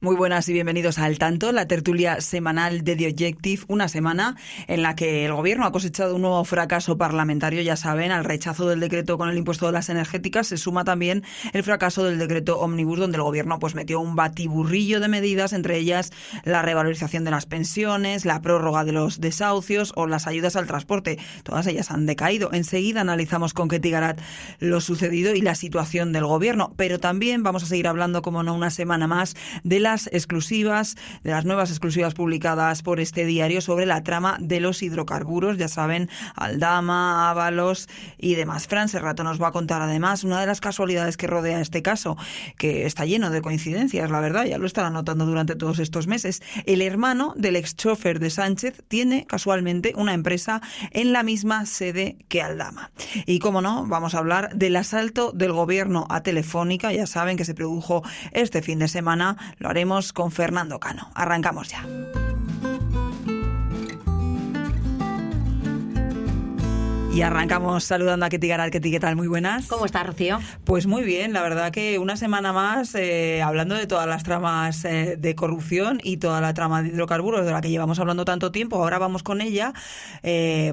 Muy buenas y bienvenidos a Al Tanto, la tertulia semanal de The Objective, una semana en la que el Gobierno ha cosechado un nuevo fracaso parlamentario, ya saben, al rechazo del decreto con el impuesto de las energéticas se suma también el fracaso del decreto Omnibus, donde el Gobierno metió un batiburrillo de medidas, entre ellas la revalorización de las pensiones, la prórroga de los desahucios o las ayudas al transporte. Todas ellas han decaído. Enseguida analizamos con Ketty Garat lo sucedido y la situación del Gobierno, pero también vamos a seguir hablando, como no, una semana más de las nuevas exclusivas publicadas por este diario sobre la trama de los hidrocarburos, ya saben, Aldama, Ábalos y demás. Fran Serrato nos va a contar además una de las casualidades que rodea este caso, que está lleno de coincidencias, la verdad, ya lo estará notando durante todos estos meses. El hermano del ex-chofer de Sánchez tiene casualmente una empresa en la misma sede que Aldama. Y como no, vamos a hablar del asalto del Gobierno a Telefónica, ya saben que se produjo este fin de semana, lo haremos con Fernando Cano. Arrancamos ya. Y arrancamos saludando a Ketty Garat. Ketty, ¿qué tal? Muy buenas. ¿Cómo estás, Rocío? Pues muy bien, la verdad que una semana más hablando de todas las tramas de corrupción y toda la trama de hidrocarburos de la que llevamos hablando tanto tiempo. Ahora vamos con ella,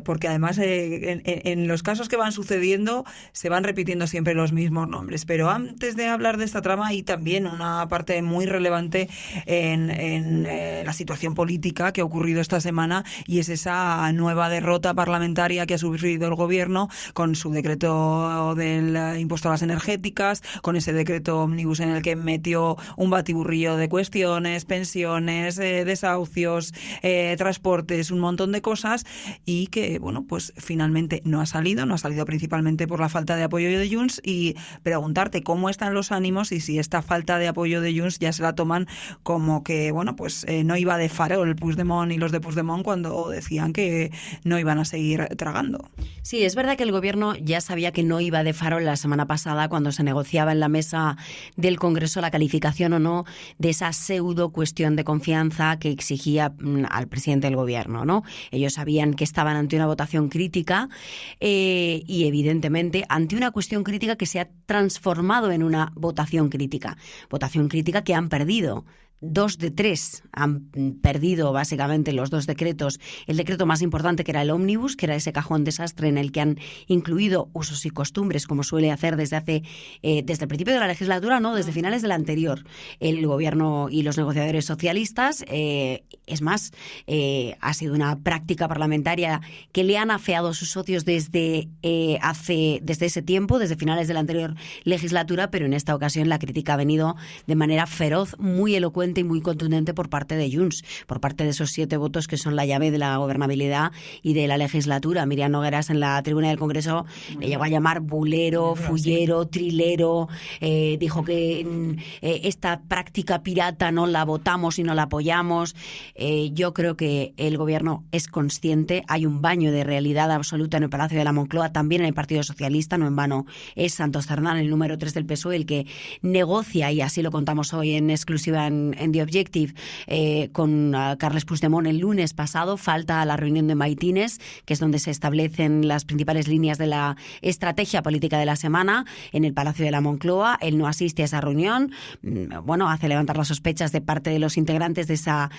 porque además en los casos que van sucediendo se van repitiendo siempre los mismos nombres. Pero antes de hablar de esta trama, y también una parte muy relevante en la situación política que ha ocurrido esta semana, y es esa nueva derrota parlamentaria que ha sufrido el Gobierno con su decreto del impuesto a las energéticas, con ese decreto Omnibus en el que metió un batiburrillo de cuestiones, pensiones, desahucios, transportes, un montón de cosas, y que, bueno, pues finalmente no ha salido principalmente por la falta de apoyo de Junts, y preguntarte cómo están los ánimos y si esta falta de apoyo de Junts ya se la toman como que, bueno, pues no iba de farol Puigdemont y los de Puigdemont cuando decían que no iban a seguir tragando. Sí, es verdad que el Gobierno ya sabía que no iba de farol la semana pasada cuando se negociaba en la mesa del Congreso la calificación o no de esa pseudo cuestión de confianza que exigía al presidente del Gobierno, ¿no? Ellos sabían que estaban ante una votación crítica y evidentemente ante una cuestión crítica que se ha transformado en una votación crítica que han perdido. 2 de 3 han perdido básicamente los dos decretos. El decreto más importante, que era el Ómnibus, que era ese cajón desastre en el que han incluido usos y costumbres, como suele hacer desde el principio de la legislatura, no, desde finales de la anterior, el Gobierno y los negociadores socialistas. Es más, ha sido una práctica parlamentaria que le han afeado a sus socios desde ese tiempo, desde finales de la anterior legislatura, pero en esta ocasión la crítica ha venido de manera feroz, muy elocuente y muy contundente por parte de Junts, por parte de esos 7 votos que son la llave de la gobernabilidad y de la legislatura. Miriam Nogueras en la tribuna del Congreso le llegó a llamar bulero, fullero, trilero, dijo que esta práctica pirata no la votamos y no la apoyamos. Yo creo que el Gobierno es consciente, hay un baño de realidad absoluta en el Palacio de la Moncloa, también en el Partido Socialista, no en vano es Santos Cerdán, el número 3 del PSOE, el que negocia, y así lo contamos hoy en exclusiva en The Objective, con Carles Puigdemont el lunes pasado. Falta la reunión de Maitines, que es donde se establecen las principales líneas de la estrategia política de la semana en el Palacio de la Moncloa. Él no asiste a esa reunión. Bueno, hace levantar las sospechas de parte de los integrantes de esa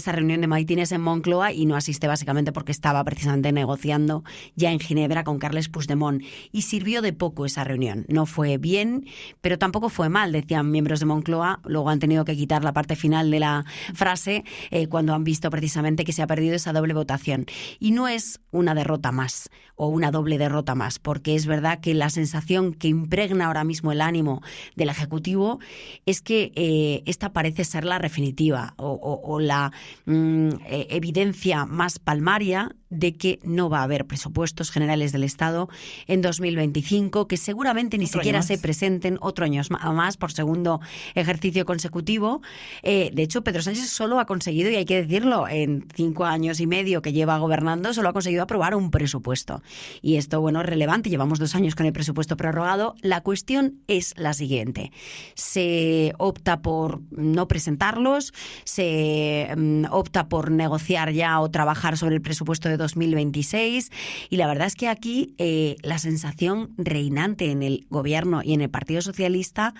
reunión de Maitines en Moncloa, y no asiste básicamente porque estaba precisamente negociando ya en Ginebra con Carles Puigdemont. Y sirvió de poco esa reunión. No fue bien, pero tampoco fue mal, decían miembros de Moncloa. Luego han tenido que quitar la parte final de la frase cuando han visto precisamente que se ha perdido esa doble votación. Y no es una derrota más o una doble derrota más, porque es verdad que la sensación que impregna ahora mismo el ánimo del Ejecutivo es que esta parece ser la definitiva o la evidencia más palmaria de que no va a haber presupuestos generales del Estado en 2025, que seguramente ni siquiera se presenten otro año más por segundo ejercicio consecutivo. De hecho, Pedro Sánchez solo ha conseguido, y hay que decirlo, en 5 años y medio que lleva gobernando, solo ha conseguido aprobar un presupuesto. Y esto, bueno, es relevante. Llevamos 2 años con el presupuesto prorrogado. La cuestión es la siguiente. Se opta por no presentarlos, se opta por negociar ya o trabajar sobre el presupuesto de 2026. Y la verdad es que aquí la sensación reinante en el gobierno y en el Partido Socialista,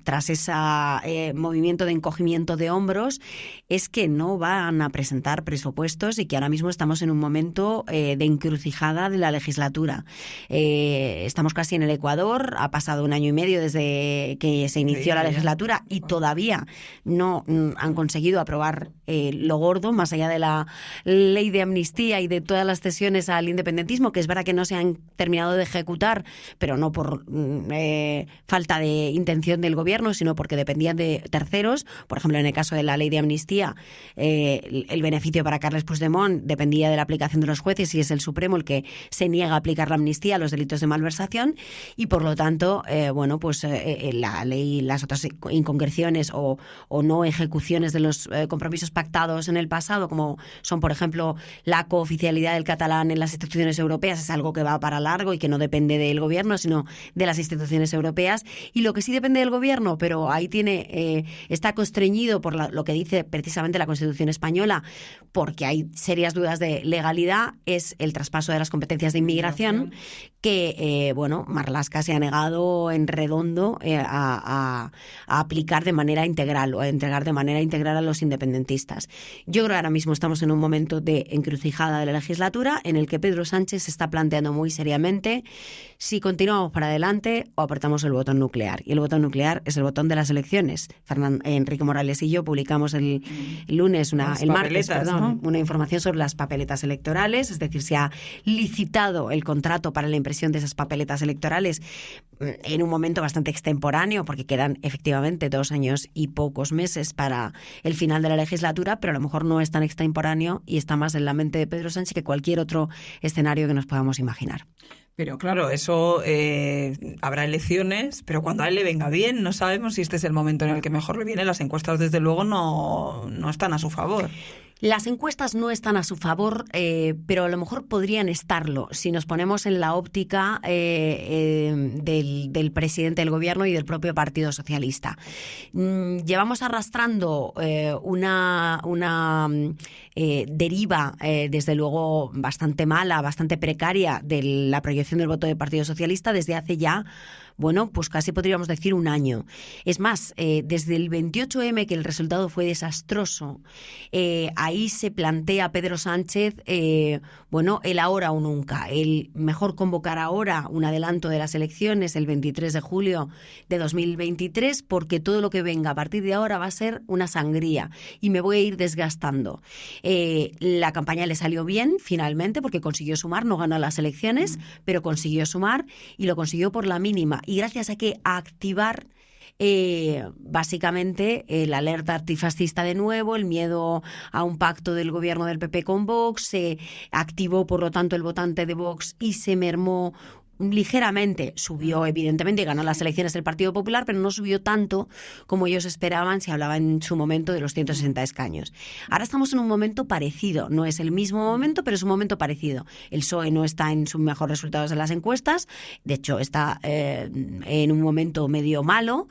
tras ese movimiento de encogimiento de hombros, es que no van a presentar presupuestos y que ahora mismo estamos en un momento de encrucijada de la legislatura. Estamos casi en el Ecuador, ha pasado 1 año y medio desde que se inició la legislatura y todavía no han conseguido aprobar lo gordo, más allá de la ley de amnistía y de todas las cesiones al independentismo, que es verdad que no se han terminado de ejecutar, pero no por falta de intención del gobierno, sino porque dependían de terceros. Por ejemplo, en el caso de la ley de amnistía, el beneficio para Carles Puigdemont dependía de la aplicación de los jueces y es el Supremo el que se niega a aplicar la amnistía a los delitos de malversación y, por lo tanto, la ley, las otras inconcreciones o no ejecuciones de los compromisos pactados en el pasado, como son, por ejemplo, la cooficialidad del catalán en las instituciones europeas, es algo que va para largo y que no depende del gobierno, sino de las instituciones europeas. Y lo que sí depende del gobierno, pero ahí está constreñido por lo que dice precisamente la Constitución española, porque hay serias dudas de legalidad, es el traspaso de las competencias de inmigración, que Marlaska se ha negado en redondo a aplicar de manera integral o a entregar de manera integral a los independentistas. Yo creo que ahora mismo estamos en un momento de encrucijada de la legislatura en el que Pedro Sánchez se está planteando muy seriamente si continuamos para adelante o apretamos el botón nuclear. Y el botón nuclear es el botón de las elecciones. Enrique Morales y yo publicamos el martes, ¿no? Una información sobre las papeletas electorales, es decir, se ha licitado el contrato para la impresión de esas papeletas electorales en un momento bastante extemporáneo, porque quedan efectivamente 2 años y pocos meses para el final de la legislatura, pero a lo mejor no es tan extemporáneo y está más en la mente de Pedro Sánchez que cualquier otro escenario que nos podamos imaginar. Pero claro, eso habrá elecciones, pero cuando a él le venga bien, no sabemos si este es el momento en el que mejor le viene. Las encuestas, desde luego, no están a su favor. Las encuestas no están a su favor, pero a lo mejor podrían estarlo si nos ponemos en la óptica del presidente del gobierno y del propio Partido Socialista. Llevamos arrastrando una deriva, desde luego, bastante mala, bastante precaria de la proyección del voto del Partido Socialista desde hace ya, pues casi podríamos decir 1 año. Es más, desde el 28M, que el resultado fue desastroso, ahí se plantea Pedro Sánchez, el ahora o nunca. El mejor convocar ahora un adelanto de las elecciones el 23 de julio de 2023, porque todo lo que venga a partir de ahora va a ser una sangría y me voy a ir desgastando. La campaña le salió bien, finalmente, porque consiguió sumar, no ganó las elecciones, pero consiguió sumar y lo consiguió por la mínima. Y gracias a activar básicamente la alerta antifascista de nuevo, el miedo a un pacto del gobierno del PP con Vox, se activó por lo tanto el votante de Vox y se mermó ligeramente. Subió evidentemente y ganó las elecciones del Partido Popular, pero no subió tanto como ellos esperaban. Se hablaba en su momento de los 160 escaños. Ahora estamos en un momento parecido, no es el mismo momento, pero es un momento parecido. El PSOE no está en sus mejores resultados en las encuestas, de hecho está en un momento medio malo,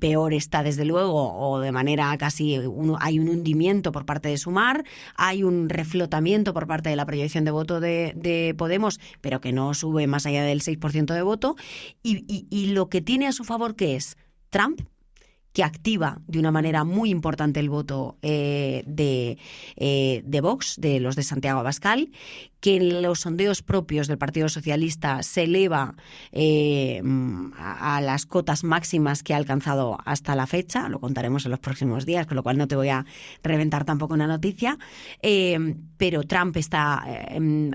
peor está desde luego, o de manera casi hay un hundimiento por parte de Sumar, hay un reflotamiento por parte de la proyección de voto de Podemos, pero que no sube más allá del 6% de voto, y lo que tiene a su favor, ¿qué es? Trump, que activa de una manera muy importante el voto de Vox, de los de Santiago Abascal, que en los sondeos propios del Partido Socialista se eleva a las cotas máximas que ha alcanzado hasta la fecha. Lo contaremos en los próximos días, con lo cual no te voy a reventar tampoco una noticia. Pero Trump está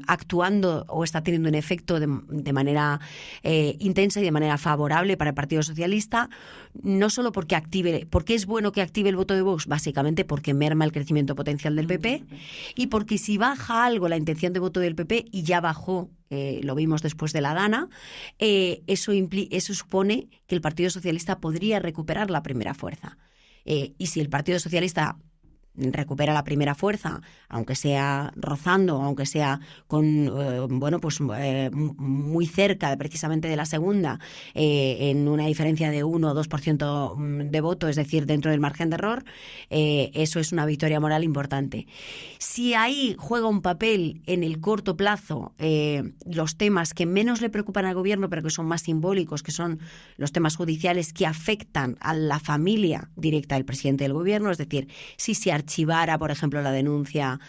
actuando o está teniendo un efecto de manera intensa y de manera favorable para el Partido Socialista, no solo porque es bueno que active el voto de Vox, básicamente porque merma el crecimiento potencial del PP, y porque si baja algo la intención de voto del PP, y ya bajó, lo vimos después de la Dana, eso supone que el Partido Socialista podría recuperar la primera fuerza. Y si el Partido Socialista recupera la primera fuerza, aunque sea rozando, aunque sea con muy cerca precisamente de la segunda, en una diferencia de 1 o 2% de voto, es decir, dentro del margen de error, eso es una victoria moral importante. Si ahí juega un papel en el corto plazo los temas que menos le preocupan al gobierno, pero que son más simbólicos, que son los temas judiciales que afectan a la familia directa del presidente del gobierno, es decir, si se archivara, por ejemplo, la denuncia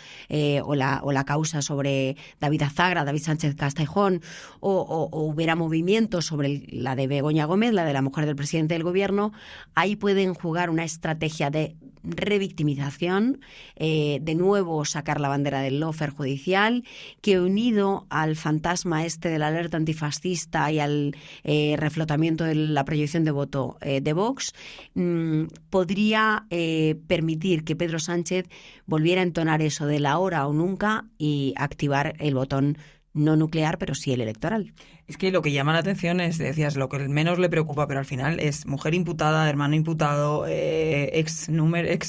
o la causa sobre David Azagra, David Sánchez Castejón, o hubiera movimientos sobre la de Begoña Gómez, la de la mujer del presidente del gobierno, ahí pueden jugar una estrategia de revictimización, de nuevo sacar la bandera del lawfare judicial, que unido al fantasma de la alerta antifascista y al reflotamiento de la proyección de voto de Vox, podría permitir que Pedro Sánchez volviera a entonar eso de la hora o nunca y activar el botón no nuclear, pero sí el electoral. Es que lo que llama la atención es, decías, lo que menos le preocupa, pero al final es mujer imputada, hermano imputado, ex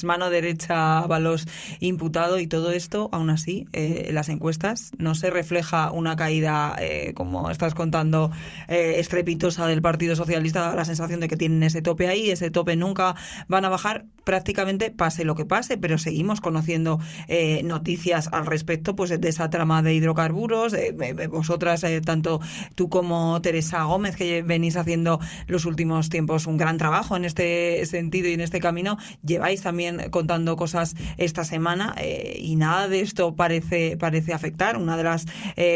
mano derecha Ábalos imputado, y todo esto, aún así, en las encuestas no se refleja una caída, como estás contando, estrepitosa del Partido Socialista. Da la sensación de que tienen ese tope ahí, ese tope nunca van a bajar, prácticamente pase lo que pase, pero seguimos conociendo noticias al respecto, pues de esa trama de hidrocarburos. Vosotras, tanto tú como Teresa Gómez, que venís haciendo los últimos tiempos un gran trabajo en este sentido y en este camino, lleváis también contando cosas esta semana, y nada de esto parece afectar. Una de las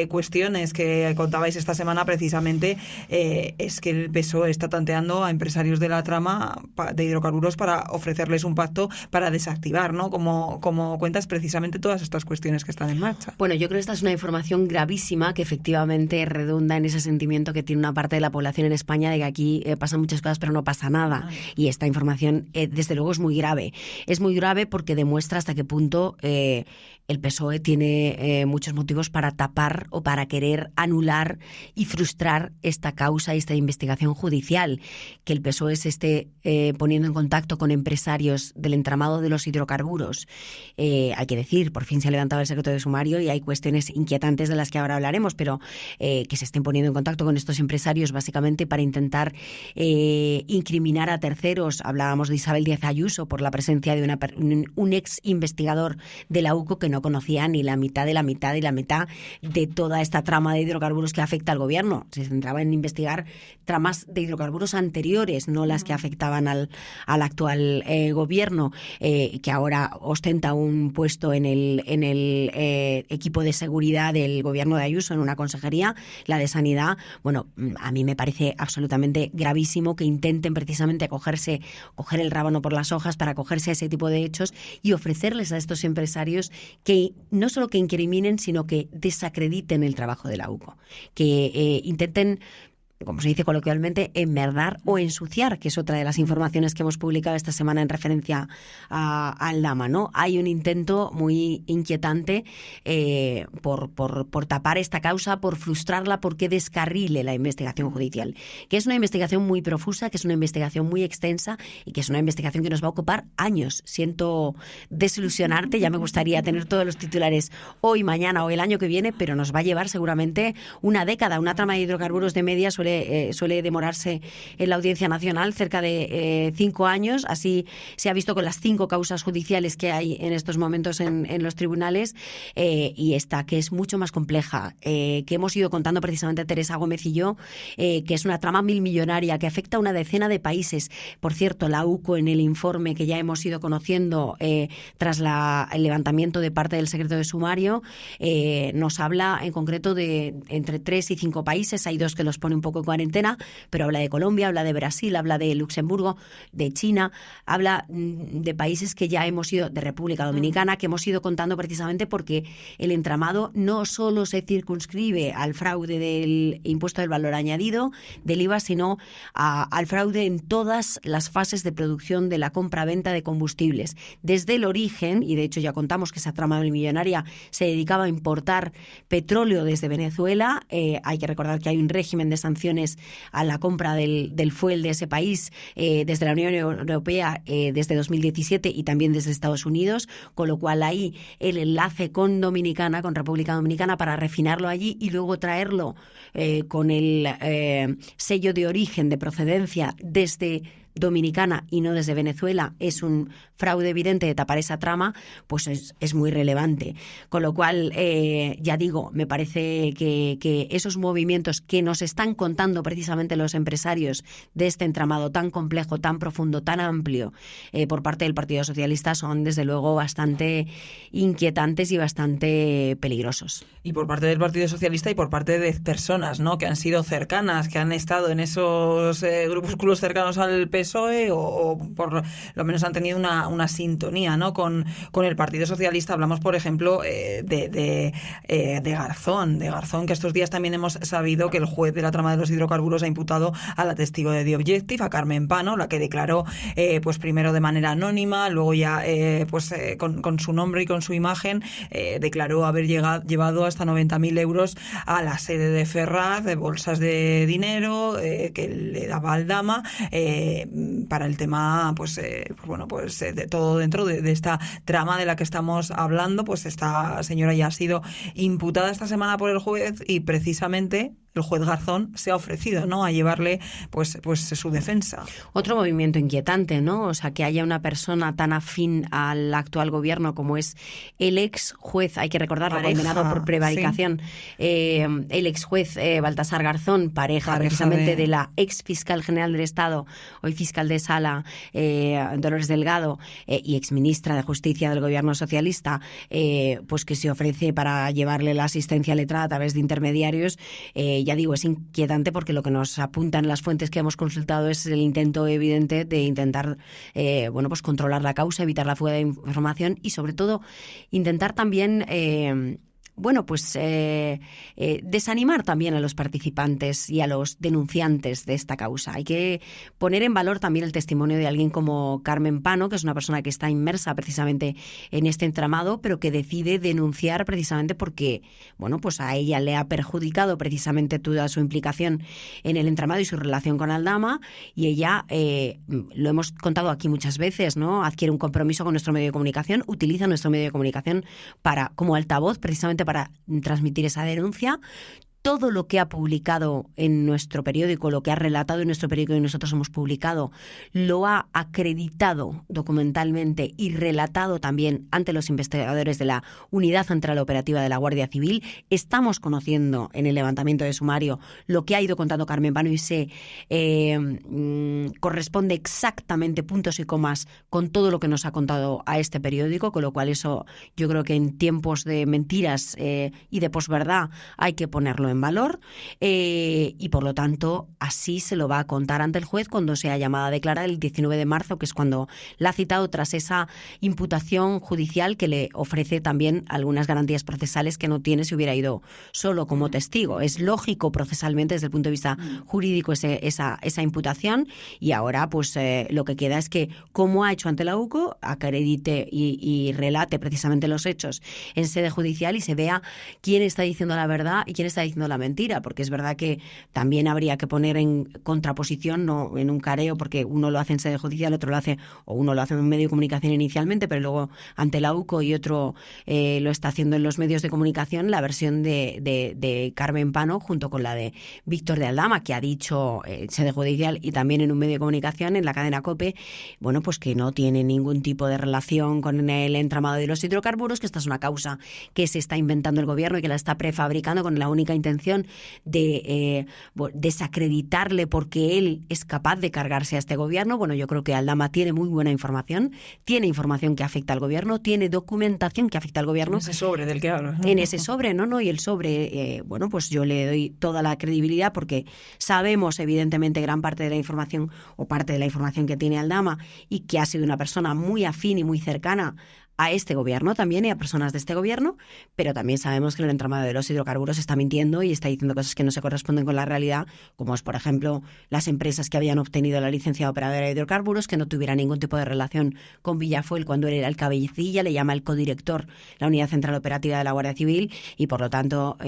cuestiones que contabais esta semana precisamente es que el PSOE está tanteando a empresarios de la trama de hidrocarburos para ofrecerles un pacto para desactivar, ¿no? Como cuentas precisamente todas estas cuestiones que están en marcha. Bueno, yo creo que esta es una información gravísima que efectivamente redunda en ese sentimiento que tiene una parte de la población en España de que aquí pasan muchas cosas pero no pasa nada. Y esta información, desde luego, es muy grave. Es muy grave porque demuestra hasta qué punto el PSOE tiene muchos motivos para tapar o para querer anular y frustrar esta causa y esta investigación judicial. Que el PSOE se esté poniendo en contacto con empresarios del entramado de los hidrocarburos. Hay que decir, por fin se ha levantado el secreto de sumario y hay cuestiones inquietantes de las que ahora hablaremos, pero que se estén poniendo en contacto con estos empresarios básicamente para intentar incriminar a terceros. Hablábamos de Isabel Díaz Ayuso por la presencia de un ex investigador de la UCO que no conocía ni la mitad de la mitad de la mitad de toda esta trama de hidrocarburos que afecta al gobierno. Se centraba en investigar tramas de hidrocarburos anteriores, no las que afectaban al actual gobierno, que ahora ostenta un puesto en el equipo de seguridad del gobierno de Ayuso, en una consejería, la de Sanidad. Bueno, a mí me parece absolutamente gravísimo que intenten precisamente coger el rábano por las hojas para acogerse a ese tipo de hechos y ofrecerles a estos empresarios que no solo que incriminen, sino que desacrediten el trabajo de la UCO, que intenten, como se dice coloquialmente, enmerdar o ensuciar, que es otra de las informaciones que hemos publicado esta semana en referencia a Aldama, ¿no? Hay un intento muy inquietante por tapar esta causa, por frustrarla, porque descarrile la investigación judicial, que es una investigación muy profusa, que es una investigación muy extensa y que es una investigación que nos va a ocupar años. Siento desilusionarte, ya me gustaría tener todos los titulares hoy, mañana o el año que viene, pero nos va a llevar seguramente una década. Una trama de hidrocarburos de media suele demorarse en la Audiencia Nacional cerca de 5 años. Así se ha visto con las 5 causas judiciales que hay en estos momentos en los tribunales, y esta, que es mucho más compleja, que hemos ido contando precisamente Teresa Gómez y yo, que es una trama millonaria que afecta a una decena de países. Por cierto, la UCO, en el informe que ya hemos ido conociendo tras el levantamiento de parte del secreto de sumario, nos habla en concreto de entre 3 y 5 países. Hay 2 que los pone un poco en cuarentena, pero habla de Colombia, habla de Brasil, habla de Luxemburgo, de China, habla de países que ya hemos ido, de República Dominicana, que hemos ido contando precisamente porque el entramado no solo se circunscribe al fraude del impuesto del valor añadido, del IVA, sino al fraude en todas las fases de producción de la compra-venta de combustibles. Desde el origen, y de hecho ya contamos que esa trama millonaria se dedicaba a importar petróleo desde Venezuela. Hay que recordar que hay un régimen de sanciones subvenciones a la compra del fuel de ese país desde la Unión Europea desde 2017 y también desde Estados Unidos, con lo cual ahí el enlace con República Dominicana para refinarlo allí y luego traerlo con el sello de origen de procedencia desde Dominicana y no desde Venezuela, es un fraude evidente de tapar esa trama, pues es muy relevante. Con lo cual, ya digo, me parece que esos movimientos que nos están contando precisamente los empresarios de este entramado tan complejo, tan profundo, tan amplio por parte del Partido Socialista son desde luego bastante inquietantes y bastante peligrosos. Y por parte del Partido Socialista y por parte de personas, ¿no?, que han sido cercanas, que han estado en esos grupúsculos cercanos al PSOE o por lo menos han tenido una sintonía, ¿no?, con el Partido Socialista. Hablamos, por ejemplo, de Garzón, que estos días también hemos sabido que el juez de la trama de los hidrocarburos ha imputado a la testigo de The Objective, a Carmen Pano, la que declaró pues primero de manera anónima, luego ya con su nombre y con su imagen declaró haber llevado hasta 90.000 euros a la sede de Ferraz, de bolsas de dinero que le daba Aldama para el tema, de todo dentro de esta trama de la que estamos hablando. Pues esta señora ya ha sido imputada esta semana por el juez y precisamente el juez Garzón se ha ofrecido, ¿no?, a llevarle pues su defensa. Otro movimiento inquietante, ¿no? O sea, que haya una persona tan afín al actual gobierno como es el ex juez, hay que recordarlo, condenado por prevaricación, sí. El ex juez Baltasar Garzón, pareja precisamente de la ex fiscal general del Estado, hoy fiscal de Sala, Dolores Delgado, y ex ministra de Justicia del gobierno socialista, pues que se ofrece para llevarle la asistencia letrada a través de intermediarios. Ya digo, es inquietante porque lo que nos apuntan las fuentes que hemos consultado es el intento evidente de intentar pues controlar la causa, evitar la fuga de información y sobre todo intentar también desanimar también a los participantes y a los denunciantes de esta causa. Hay que poner en valor también el testimonio de alguien como Carmen Pano, que es una persona que está inmersa precisamente en este entramado, pero que decide denunciar precisamente porque, pues a ella le ha perjudicado precisamente toda su implicación en el entramado y su relación con Aldama, y ella, lo hemos contado aquí muchas veces, ¿no?, adquiere un compromiso con nuestro medio de comunicación, utiliza nuestro medio de comunicación como altavoz precisamente para transmitir esa denuncia. Todo lo que ha publicado en nuestro periódico, lo que ha relatado en nuestro periódico y nosotros hemos publicado, lo ha acreditado documentalmente y relatado también ante los investigadores de la Unidad Central Operativa de la Guardia Civil. Estamos conociendo en el levantamiento de sumario lo que ha ido contando Carmen Pano y se corresponde exactamente puntos y comas con todo lo que nos ha contado a este periódico, con lo cual eso yo creo que en tiempos de mentiras y de posverdad hay que ponerlo en valor, y por lo tanto así se lo va a contar ante el juez cuando sea llamada a declarar el 19 de marzo, que es cuando la ha citado tras esa imputación judicial que le ofrece también algunas garantías procesales que no tiene si hubiera ido solo como testigo. Es lógico procesalmente desde el punto de vista jurídico esa imputación, y ahora pues lo que queda es que, como ha hecho ante la UCO, acredite y relate precisamente los hechos en sede judicial y se vea quién está diciendo la verdad y quién está diciendo la mentira, porque es verdad que también habría que poner en contraposición, no en un careo, porque uno lo hace en sede judicial, otro lo hace, o uno lo hace en un medio de comunicación inicialmente, pero luego ante la UCO, y otro lo está haciendo en los medios de comunicación, la versión de Carmen Pano junto con la de Víctor de Aldama, que ha dicho en sede judicial y también en un medio de comunicación, en la cadena COPE, pues que no tiene ningún tipo de relación con el entramado de los hidrocarburos, que esta es una causa que se está inventando el gobierno y que la está prefabricando con la única intención de desacreditarle porque él es capaz de cargarse a este gobierno. Yo creo que Aldama tiene muy buena información, tiene información que afecta al gobierno, tiene documentación que afecta al gobierno. En ese sobre del que hablo. En ese sobre, y el sobre, pues yo le doy toda la credibilidad porque sabemos evidentemente gran parte de la información o parte de la información que tiene Aldama, y que ha sido una persona muy afín y muy cercana a este gobierno también y a personas de este gobierno, pero también sabemos que el entramado de los hidrocarburos está mintiendo y está diciendo cosas que no se corresponden con la realidad, como es, por ejemplo, las empresas que habían obtenido la licencia operadora de hidrocarburos, que no tuviera ningún tipo de relación con Villafuel cuando él era el cabecilla, le llama el codirector la Unidad Central Operativa de la Guardia Civil y, por lo tanto,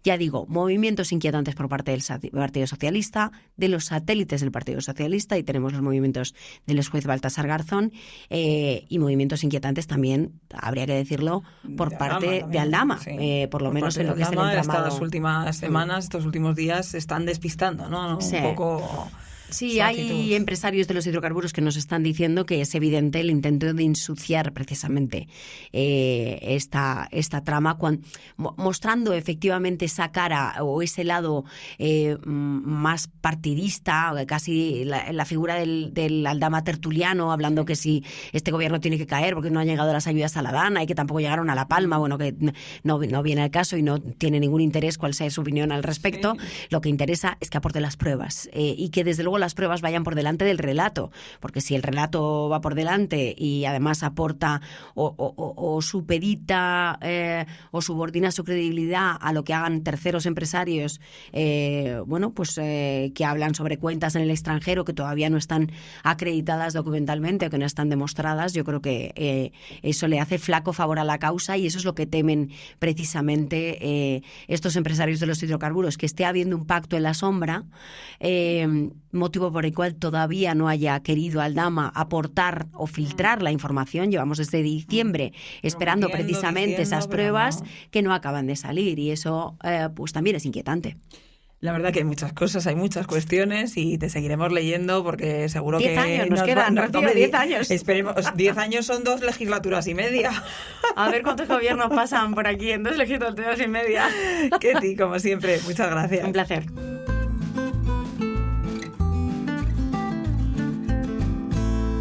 ya digo, movimientos inquietantes por parte del Partido Socialista, de los satélites del Partido Socialista, y tenemos los movimientos del juez Baltasar Garzón, y movimientos inquietantes también, habría que decirlo, por parte de Aldama, sí. Por lo menos en lo que es el entramado. Estas últimas semanas, estos últimos días se están despistando, ¿no? Sí. Un poco... Sí, hay empresarios de los hidrocarburos que nos están diciendo que es evidente el intento de ensuciar precisamente esta trama, mostrando efectivamente esa cara o ese lado más partidista, casi la figura del Aldama tertuliano, hablando que si este gobierno tiene que caer porque no han llegado las ayudas a la Dana y que tampoco llegaron a La Palma, bueno, que no viene al caso y no tiene ningún interés cuál sea su opinión al respecto. Sí. Lo que interesa es que aporte las pruebas y que desde luego las pruebas vayan por delante del relato, porque si el relato va por delante y además aporta o supedita o subordina su credibilidad a lo que hagan terceros empresarios, que hablan sobre cuentas en el extranjero que todavía no están acreditadas documentalmente o que no están demostradas, yo creo que eso le hace flaco favor a la causa y eso es lo que temen precisamente estos empresarios de los hidrocarburos, que esté habiendo un pacto en la sombra, motivo por el cual todavía no haya querido Aldama aportar o filtrar la información. Llevamos desde diciembre esperando precisamente esas pruebas que no acaban de salir y eso pues también es inquietante. La verdad que hay muchas cosas, hay muchas cuestiones y te seguiremos leyendo porque seguro 10 que... 10 años nos quedan, Rocío, 10 años. Esperemos, 10 años son 2 legislaturas y media. A ver cuántos gobiernos pasan por aquí en 2 legislaturas y media. Ketty, como siempre, muchas gracias. Un placer.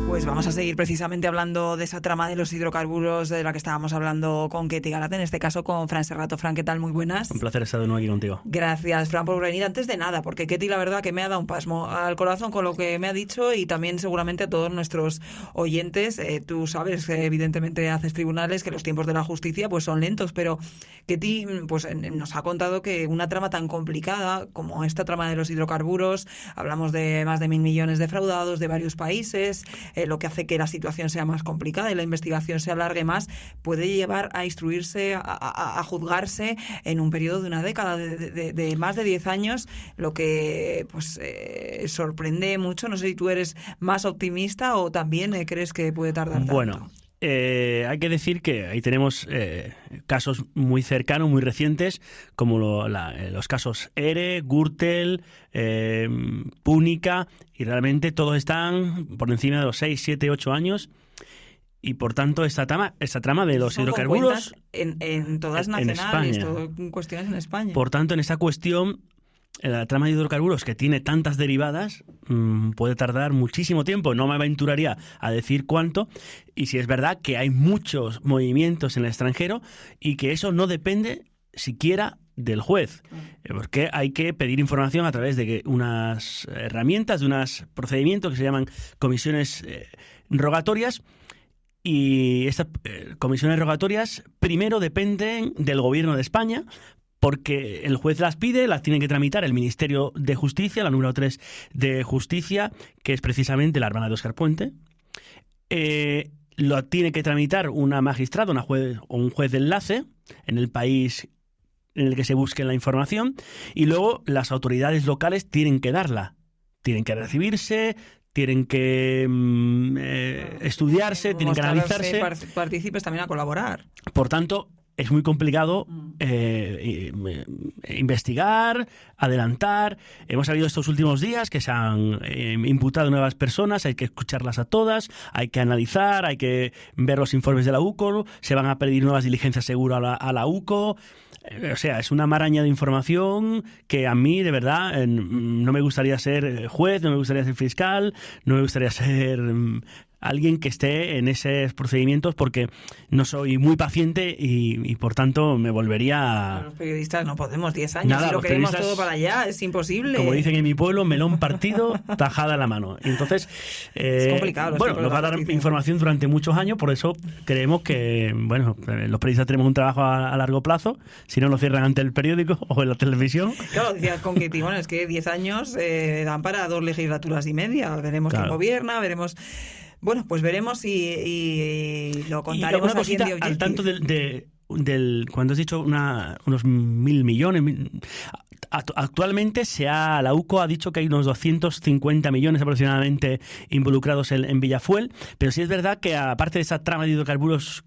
Pues vamos a seguir precisamente hablando de esa trama de los hidrocarburos de la que estábamos hablando con Ketty Garate, en este caso con Fran Serrato. Fran, ¿qué tal? Muy buenas. Un placer estar de nuevo aquí contigo. Gracias, Fran, por venir. Antes de nada, porque Ketty la verdad que me ha dado un pasmo al corazón con lo que me ha dicho y también seguramente a todos nuestros oyentes. Tú sabes que evidentemente haces tribunales, que los tiempos de la justicia pues son lentos, pero Ketty pues nos ha contado que una trama tan complicada como esta trama de los hidrocarburos, hablamos de más de 1.000 millones defraudados de varios países, lo que hace que la situación sea más complicada y la investigación se alargue más, puede llevar a instruirse, a juzgarse en un periodo de una década, de más de 10 años, lo que pues sorprende mucho. No sé si tú eres más optimista o también crees que puede tardar tanto. Bueno, hay que decir que ahí tenemos casos muy cercanos, muy recientes, como los casos ERE, Gürtel, Púnica, y realmente todos están por encima de los 6, 7, 8 años. Y por tanto, esta trama de los hidrocarburos en todas nacionales, cuestiones en España. Por tanto, en esta cuestión, la trama de hidrocarburos, que tiene tantas derivadas, puede tardar muchísimo tiempo. No me aventuraría a decir cuánto. Y si es verdad que hay muchos movimientos en el extranjero y que eso no depende siquiera del juez, porque hay que pedir información a través de unas herramientas, de unos procedimientos que se llaman comisiones rogatorias. Y estas comisiones rogatorias primero dependen del Gobierno de España, porque el juez las pide, las tiene que tramitar el Ministerio de Justicia, la número 3 de Justicia, que es precisamente la hermana de Óscar Puente. Lo tiene que tramitar una magistrada, un juez de enlace en el país en el que se busque la información, y luego las autoridades locales tienen que darla, tienen que recibirse, tienen que estudiarse, tienen que analizarse. Participes también a colaborar. Por tanto, es muy complicado investigar, adelantar. Hemos sabido estos últimos días que se han imputado nuevas personas, hay que escucharlas a todas, hay que analizar, hay que ver los informes de la UCO, se van a pedir nuevas diligencias seguro a la UCO. O sea, es una maraña de información que a mí, de verdad, no me gustaría ser juez, no me gustaría ser fiscal, no me gustaría ser alguien que esté en esos procedimientos, porque no soy muy paciente y por tanto me volvería... Los periodistas no podemos 10 años, Nada, si lo los queremos periodistas, todo para allá, es imposible. Como dicen en mi pueblo, melón partido, tajada en la mano. Entonces, es complicado. Bueno, nos va a dar información durante muchos años, por eso creemos que, bueno, los periodistas tenemos un trabajo a largo plazo, si no nos cierran ante el periódico o en la televisión. Claro, decías con que, bueno, es que 10 años dan para 2 legislaturas y media, veremos quién gobierna, veremos... Bueno, pues veremos y lo contaremos aquí en The Objective. Al tanto del cuando has dicho unos 1.000 millones... Actualmente la UCO ha dicho que hay unos 250 millones aproximadamente involucrados en Villafuel, pero sí es verdad que aparte de esa trama de hidrocarburos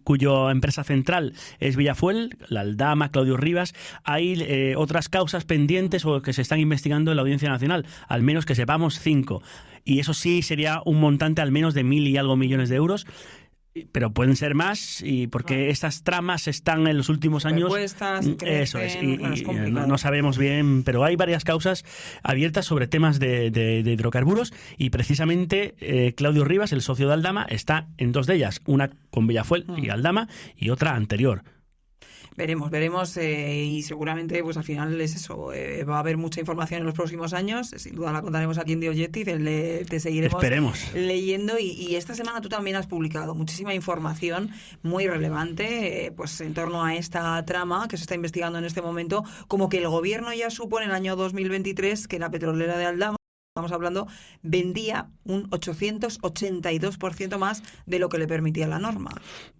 cuya empresa central es Villafuel, la Aldama, Claudio Rivas, hay otras causas pendientes o que se están investigando en la Audiencia Nacional, al menos que sepamos 5. Y eso sí sería un montante al menos de 1.000 y algo millones de euros. Pero pueden ser más, y porque estas tramas están en los últimos años. Crecen, eso es, y no sabemos bien, pero hay varias causas abiertas sobre temas de hidrocarburos, y precisamente Claudio Rivas, el socio de Aldama, está en 2 de ellas, una con Villafuel y Aldama y otra anterior. Veremos y seguramente pues al final es eso, va a haber mucha información en los próximos años, sin duda la contaremos aquí en The Objective, te seguiremos leyendo y esta semana tú también has publicado muchísima información muy relevante pues en torno a esta trama que se está investigando en este momento, como que el gobierno ya supo en el año 2023 que la petrolera de Aldama, estamos hablando, vendía un 882% más de lo que le permitía la norma.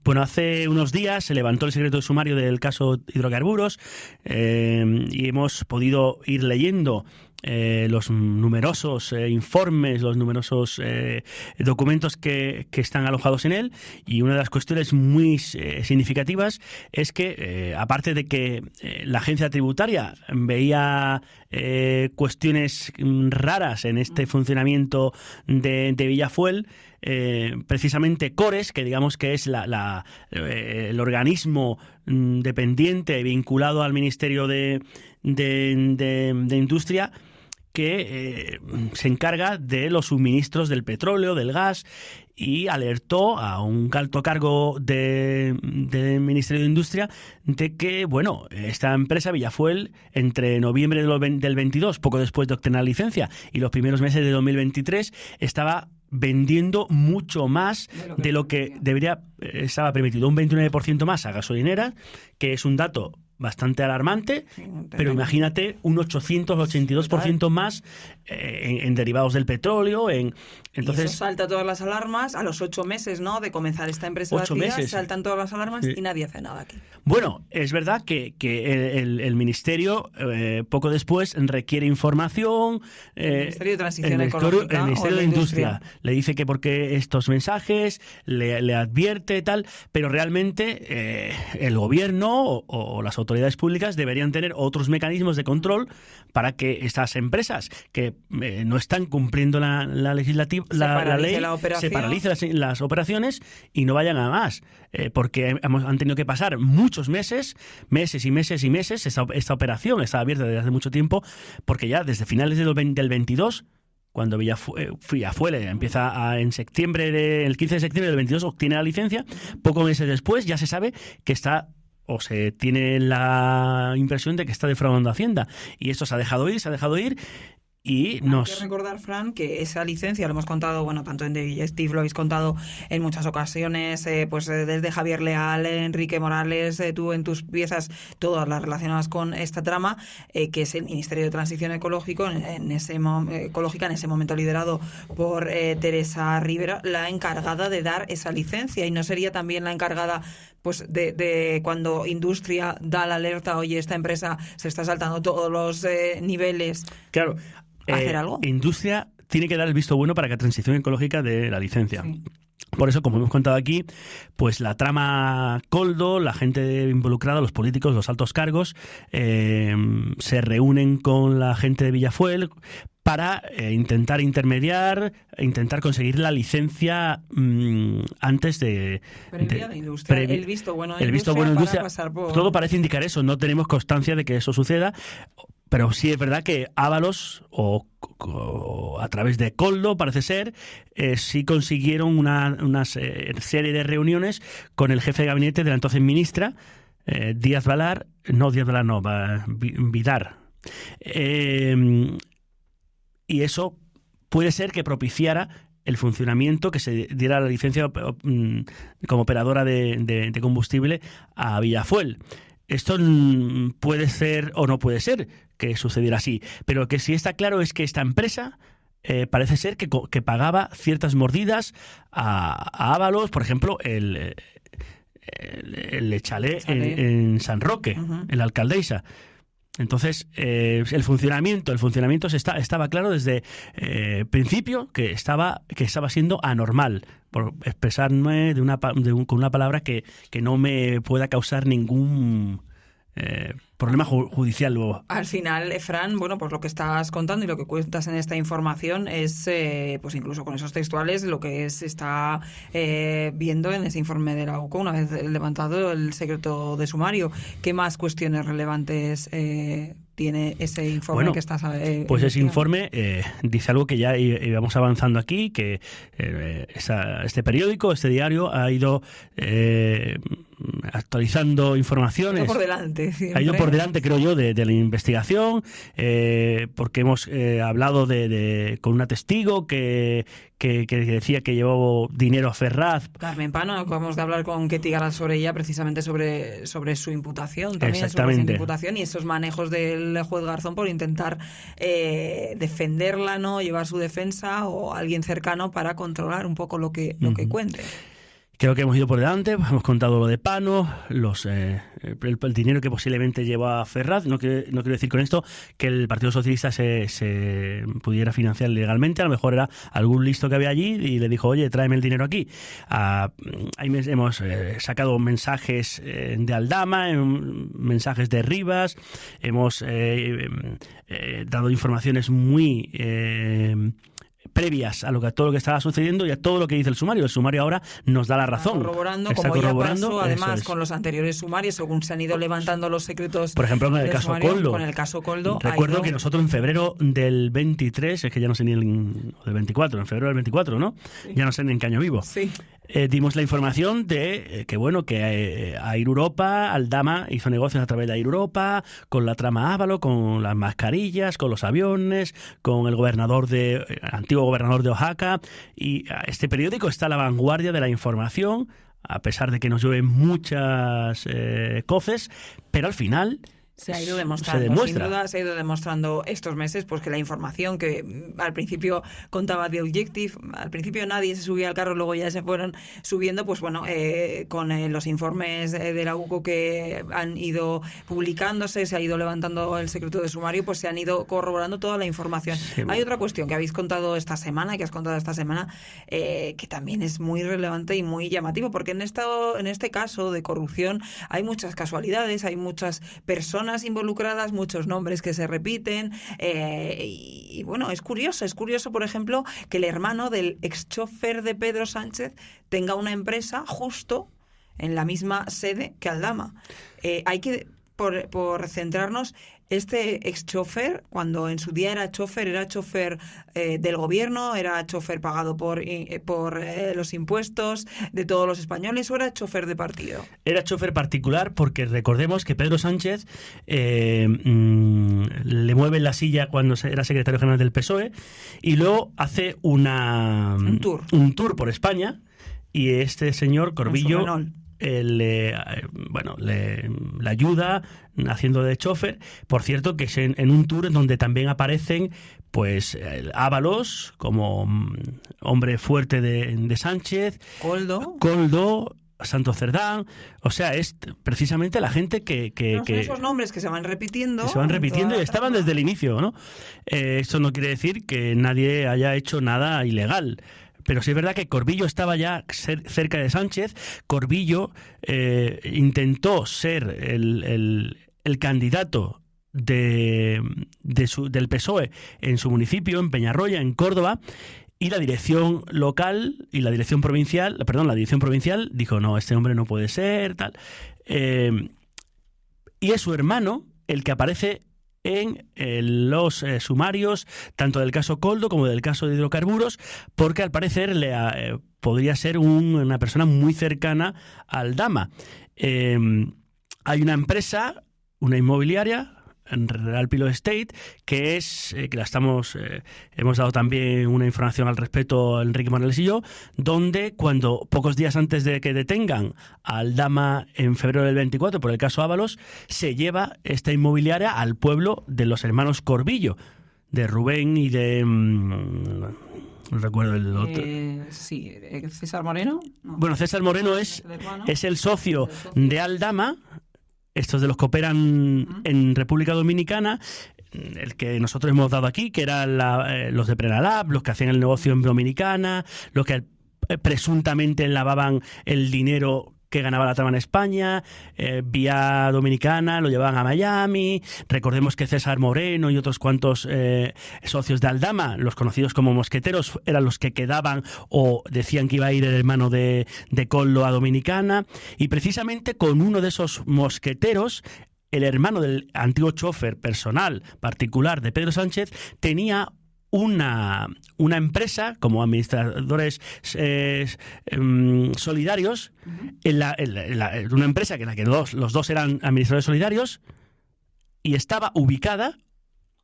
Bueno, hace unos días se levantó el secreto de sumario del caso hidrocarburos y hemos podido ir leyendo los numerosos informes, los numerosos documentos que están alojados en él, y una de las cuestiones muy significativas es que, aparte de que la agencia tributaria veía cuestiones raras en este funcionamiento de Villafuel, precisamente Cores, que digamos que es el organismo dependiente vinculado al Ministerio de Industria, que se encarga de los suministros del petróleo, del gas, y alertó a un alto cargo del Ministerio de Industria de que, bueno, esta empresa Villafuel, entre noviembre del 22, poco después de obtener la licencia, y los primeros meses de 2023, estaba vendiendo mucho más de lo que debería estaba permitido, un 29% más a gasolineras, que es un dato bastante alarmante, pero imagínate un 882% más en derivados del petróleo. Entonces, y eso salta todas las alarmas a los 8 meses, ¿no?, de comenzar esta empresa. 8 meses. Saltan todas las alarmas y nadie hace nada aquí. Bueno, es verdad que el Ministerio poco después requiere información. El Ministerio de Transición Ecológica. El Ministerio de Industria le dice que porque estos mensajes, le advierte tal, pero realmente el gobierno o las autoridades públicas deberían tener otros mecanismos de control para que estas empresas que no están cumpliendo la ley, se paralicen las operaciones y no vayan a más, porque han tenido que pasar muchos meses y meses. Esta operación está abierta desde hace mucho tiempo, porque ya desde finales del 22, cuando Villafuel empieza el 15 de septiembre del 22 obtiene la licencia, pocos meses después ya se sabe que está, o se tiene la impresión de que está defraudando a Hacienda, y esto se ha dejado ir. Y hay que recordar, Fran, que esa licencia, lo hemos contado, bueno, tanto en The Objective, lo habéis contado en muchas ocasiones, pues desde Javier Leal, Enrique Morales, tú en tus piezas, todas las relacionadas con esta trama, que es el Ministerio de Transición Ecológica, en ese momento liderado por Teresa Rivera, la encargada de dar esa licencia, y no sería también la encargada pues de cuando Industria da la alerta, oye, esta empresa se está saltando todos los niveles. Claro. ¿Hacer algo? Industria tiene que dar el visto bueno para que Transición Ecológica dé la licencia. Sí. Por eso, como hemos contado aquí, pues la trama Coldo, la gente involucrada, los políticos, los altos cargos, se reúnen con la gente de Villafuel para intentar intermediar, intentar conseguir la licencia antes de... de Industria. El visto bueno de Industria. Todo parece indicar eso. No tenemos constancia de que eso suceda. Pero sí es verdad que Ábalos, o a través de Koldo, parece ser, sí consiguieron una serie de reuniones con el jefe de gabinete de la entonces ministra, Vidar. Y eso puede ser que propiciara el funcionamiento, que se diera la licencia como operadora de combustible a Villafuel. Esto puede ser o no puede ser que sucediera así, pero que sí está claro es que esta empresa parece ser que pagaba ciertas mordidas a Ábalos, por ejemplo, el chalet en San Roque, en la Alcaldesa. Entonces, el funcionamiento estaba claro desde principio que estaba siendo anormal, por expresarme con una palabra que no me pueda causar ningún problema judicial luego. Al final, Fran, bueno, pues lo que estás contando y lo que cuentas en esta información es, pues incluso con esos textuales, lo que se está viendo en ese informe de la UCO una vez levantado el secreto de sumario. ¿Qué más cuestiones relevantes tiene ese informe que estás pues ese informe dice algo que ya íbamos avanzando aquí, que este periódico, este diario, ha ido actualizando informaciones. Ha ido por delante, creo yo, de la investigación, porque hemos hablado con una testigo que decía que llevó dinero a Ferraz. Carmen Pano, acabamos de hablar con Ketty Garat sobre ella, precisamente sobre su imputación, también Exactamente. Su imputación y esos manejos del juez Garzón por intentar defenderla, ¿no? Llevar su defensa o alguien cercano para controlar un poco lo que cuente. Creo que hemos ido por delante, hemos contado lo de Pano, el dinero que posiblemente llevó a Ferraz. No quiero decir con esto que el Partido Socialista se pudiera financiar legalmente. A lo mejor era algún listo que había allí y le dijo, oye, tráeme el dinero aquí. Ahí hemos sacado mensajes de Aldama, mensajes de Rivas, hemos dado informaciones muy previas a todo lo que estaba sucediendo y a todo lo que dice el sumario. El sumario ahora nos da la razón. Está corroborando, como ya pasó, además, con los anteriores sumarios, según se han ido levantando los secretos. Por ejemplo, con el caso sumario, Koldo. Con el caso Koldo. Recuerdo que nosotros en febrero del 23, es que ya no sé ni del 24, en febrero del 24, ¿no? Sí. Ya no sé ni en qué año vivo. Sí. Dimos la información de que Air Europa, Aldama hizo negocios a través de Air Europa, con la trama Ávalo, con las mascarillas, con los aviones, con el antiguo gobernador de Oaxaca, y este periódico está a la vanguardia de la información, a pesar de que nos llueven muchas coces, pero al final se ha ido demostrando, sin duda se ha ido demostrando estos meses, pues que la información que al principio contaba The Objective, al principio nadie se subía al carro, luego ya se fueron subiendo, pues bueno, con los informes de la UCO que han ido publicándose, se ha ido levantando el secreto de sumario, pues se han ido corroborando toda la información. Sí, hay otra cuestión que habéis contado esta semana, que también es muy relevante y muy llamativo, porque en este caso de corrupción hay muchas casualidades, hay muchas personas involucradas, muchos nombres que se repiten, y bueno, es curioso, por ejemplo, que el hermano del ex-chofer de Pedro Sánchez tenga una empresa justo en la misma sede que Aldama. Hay que, por centrarnos, este ex-chofer, cuando en su día era chofer del gobierno, era chofer pagado por los impuestos de todos los españoles, ¿o era chofer de partido? Era chofer particular, porque recordemos que Pedro Sánchez le mueve la silla cuando era secretario general del PSOE y luego hace un tour por España, y este señor Corbillo le ayuda haciendo de chofer. Por cierto, que es en un tour en donde también aparecen pues Ábalos como hombre fuerte de Sánchez, Koldo, Santos Cerdán, o sea, es precisamente la gente que son esos nombres que se van repitiendo. Y estaban desde el inicio, ¿no? Esto no quiere decir que nadie haya hecho nada ilegal. Pero sí es verdad que Corbillo estaba ya cerca de Sánchez. Corbillo intentó ser el candidato del PSOE en su municipio, en Peñarroya, en Córdoba, y la dirección local y la dirección provincial dijo, no, este hombre no puede ser, tal. Y es su hermano el que aparece en los sumarios, tanto del caso Koldo como del caso de hidrocarburos, porque al parecer podría ser una persona muy cercana a Aldama. Hay una empresa, una inmobiliaria, Real Pilot Estate, que es que hemos dado también una información al respecto Enrique Morales y yo, donde cuando pocos días antes de que detengan a Aldama en febrero del 24 por el caso Ábalos, se lleva esta inmobiliaria al pueblo de los hermanos Corbillo, de Rubén y de no recuerdo el otro. Sí, César Moreno. No. Bueno, César Moreno es el socio de Aldama, estos de los que operan en República Dominicana, el que nosotros hemos dado aquí, que eran los de Prenalab, los que hacían el negocio en Dominicana, los que presuntamente lavaban el dinero que ganaba la trama en España, vía Dominicana, lo llevaban a Miami. Recordemos que César Moreno y otros cuantos socios de Aldama, los conocidos como mosqueteros, eran los que quedaban o decían que iba a ir el hermano de Koldo a Dominicana. Y precisamente con uno de esos mosqueteros, el hermano del antiguo chofer personal particular de Pedro Sánchez, tenía una empresa como administradores solidarios, una empresa en la que los dos eran administradores solidarios, y estaba ubicada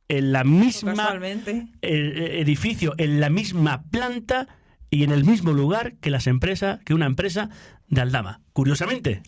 en la misma edificio, en la misma planta y en el mismo lugar que una empresa de Aldama. Curiosamente,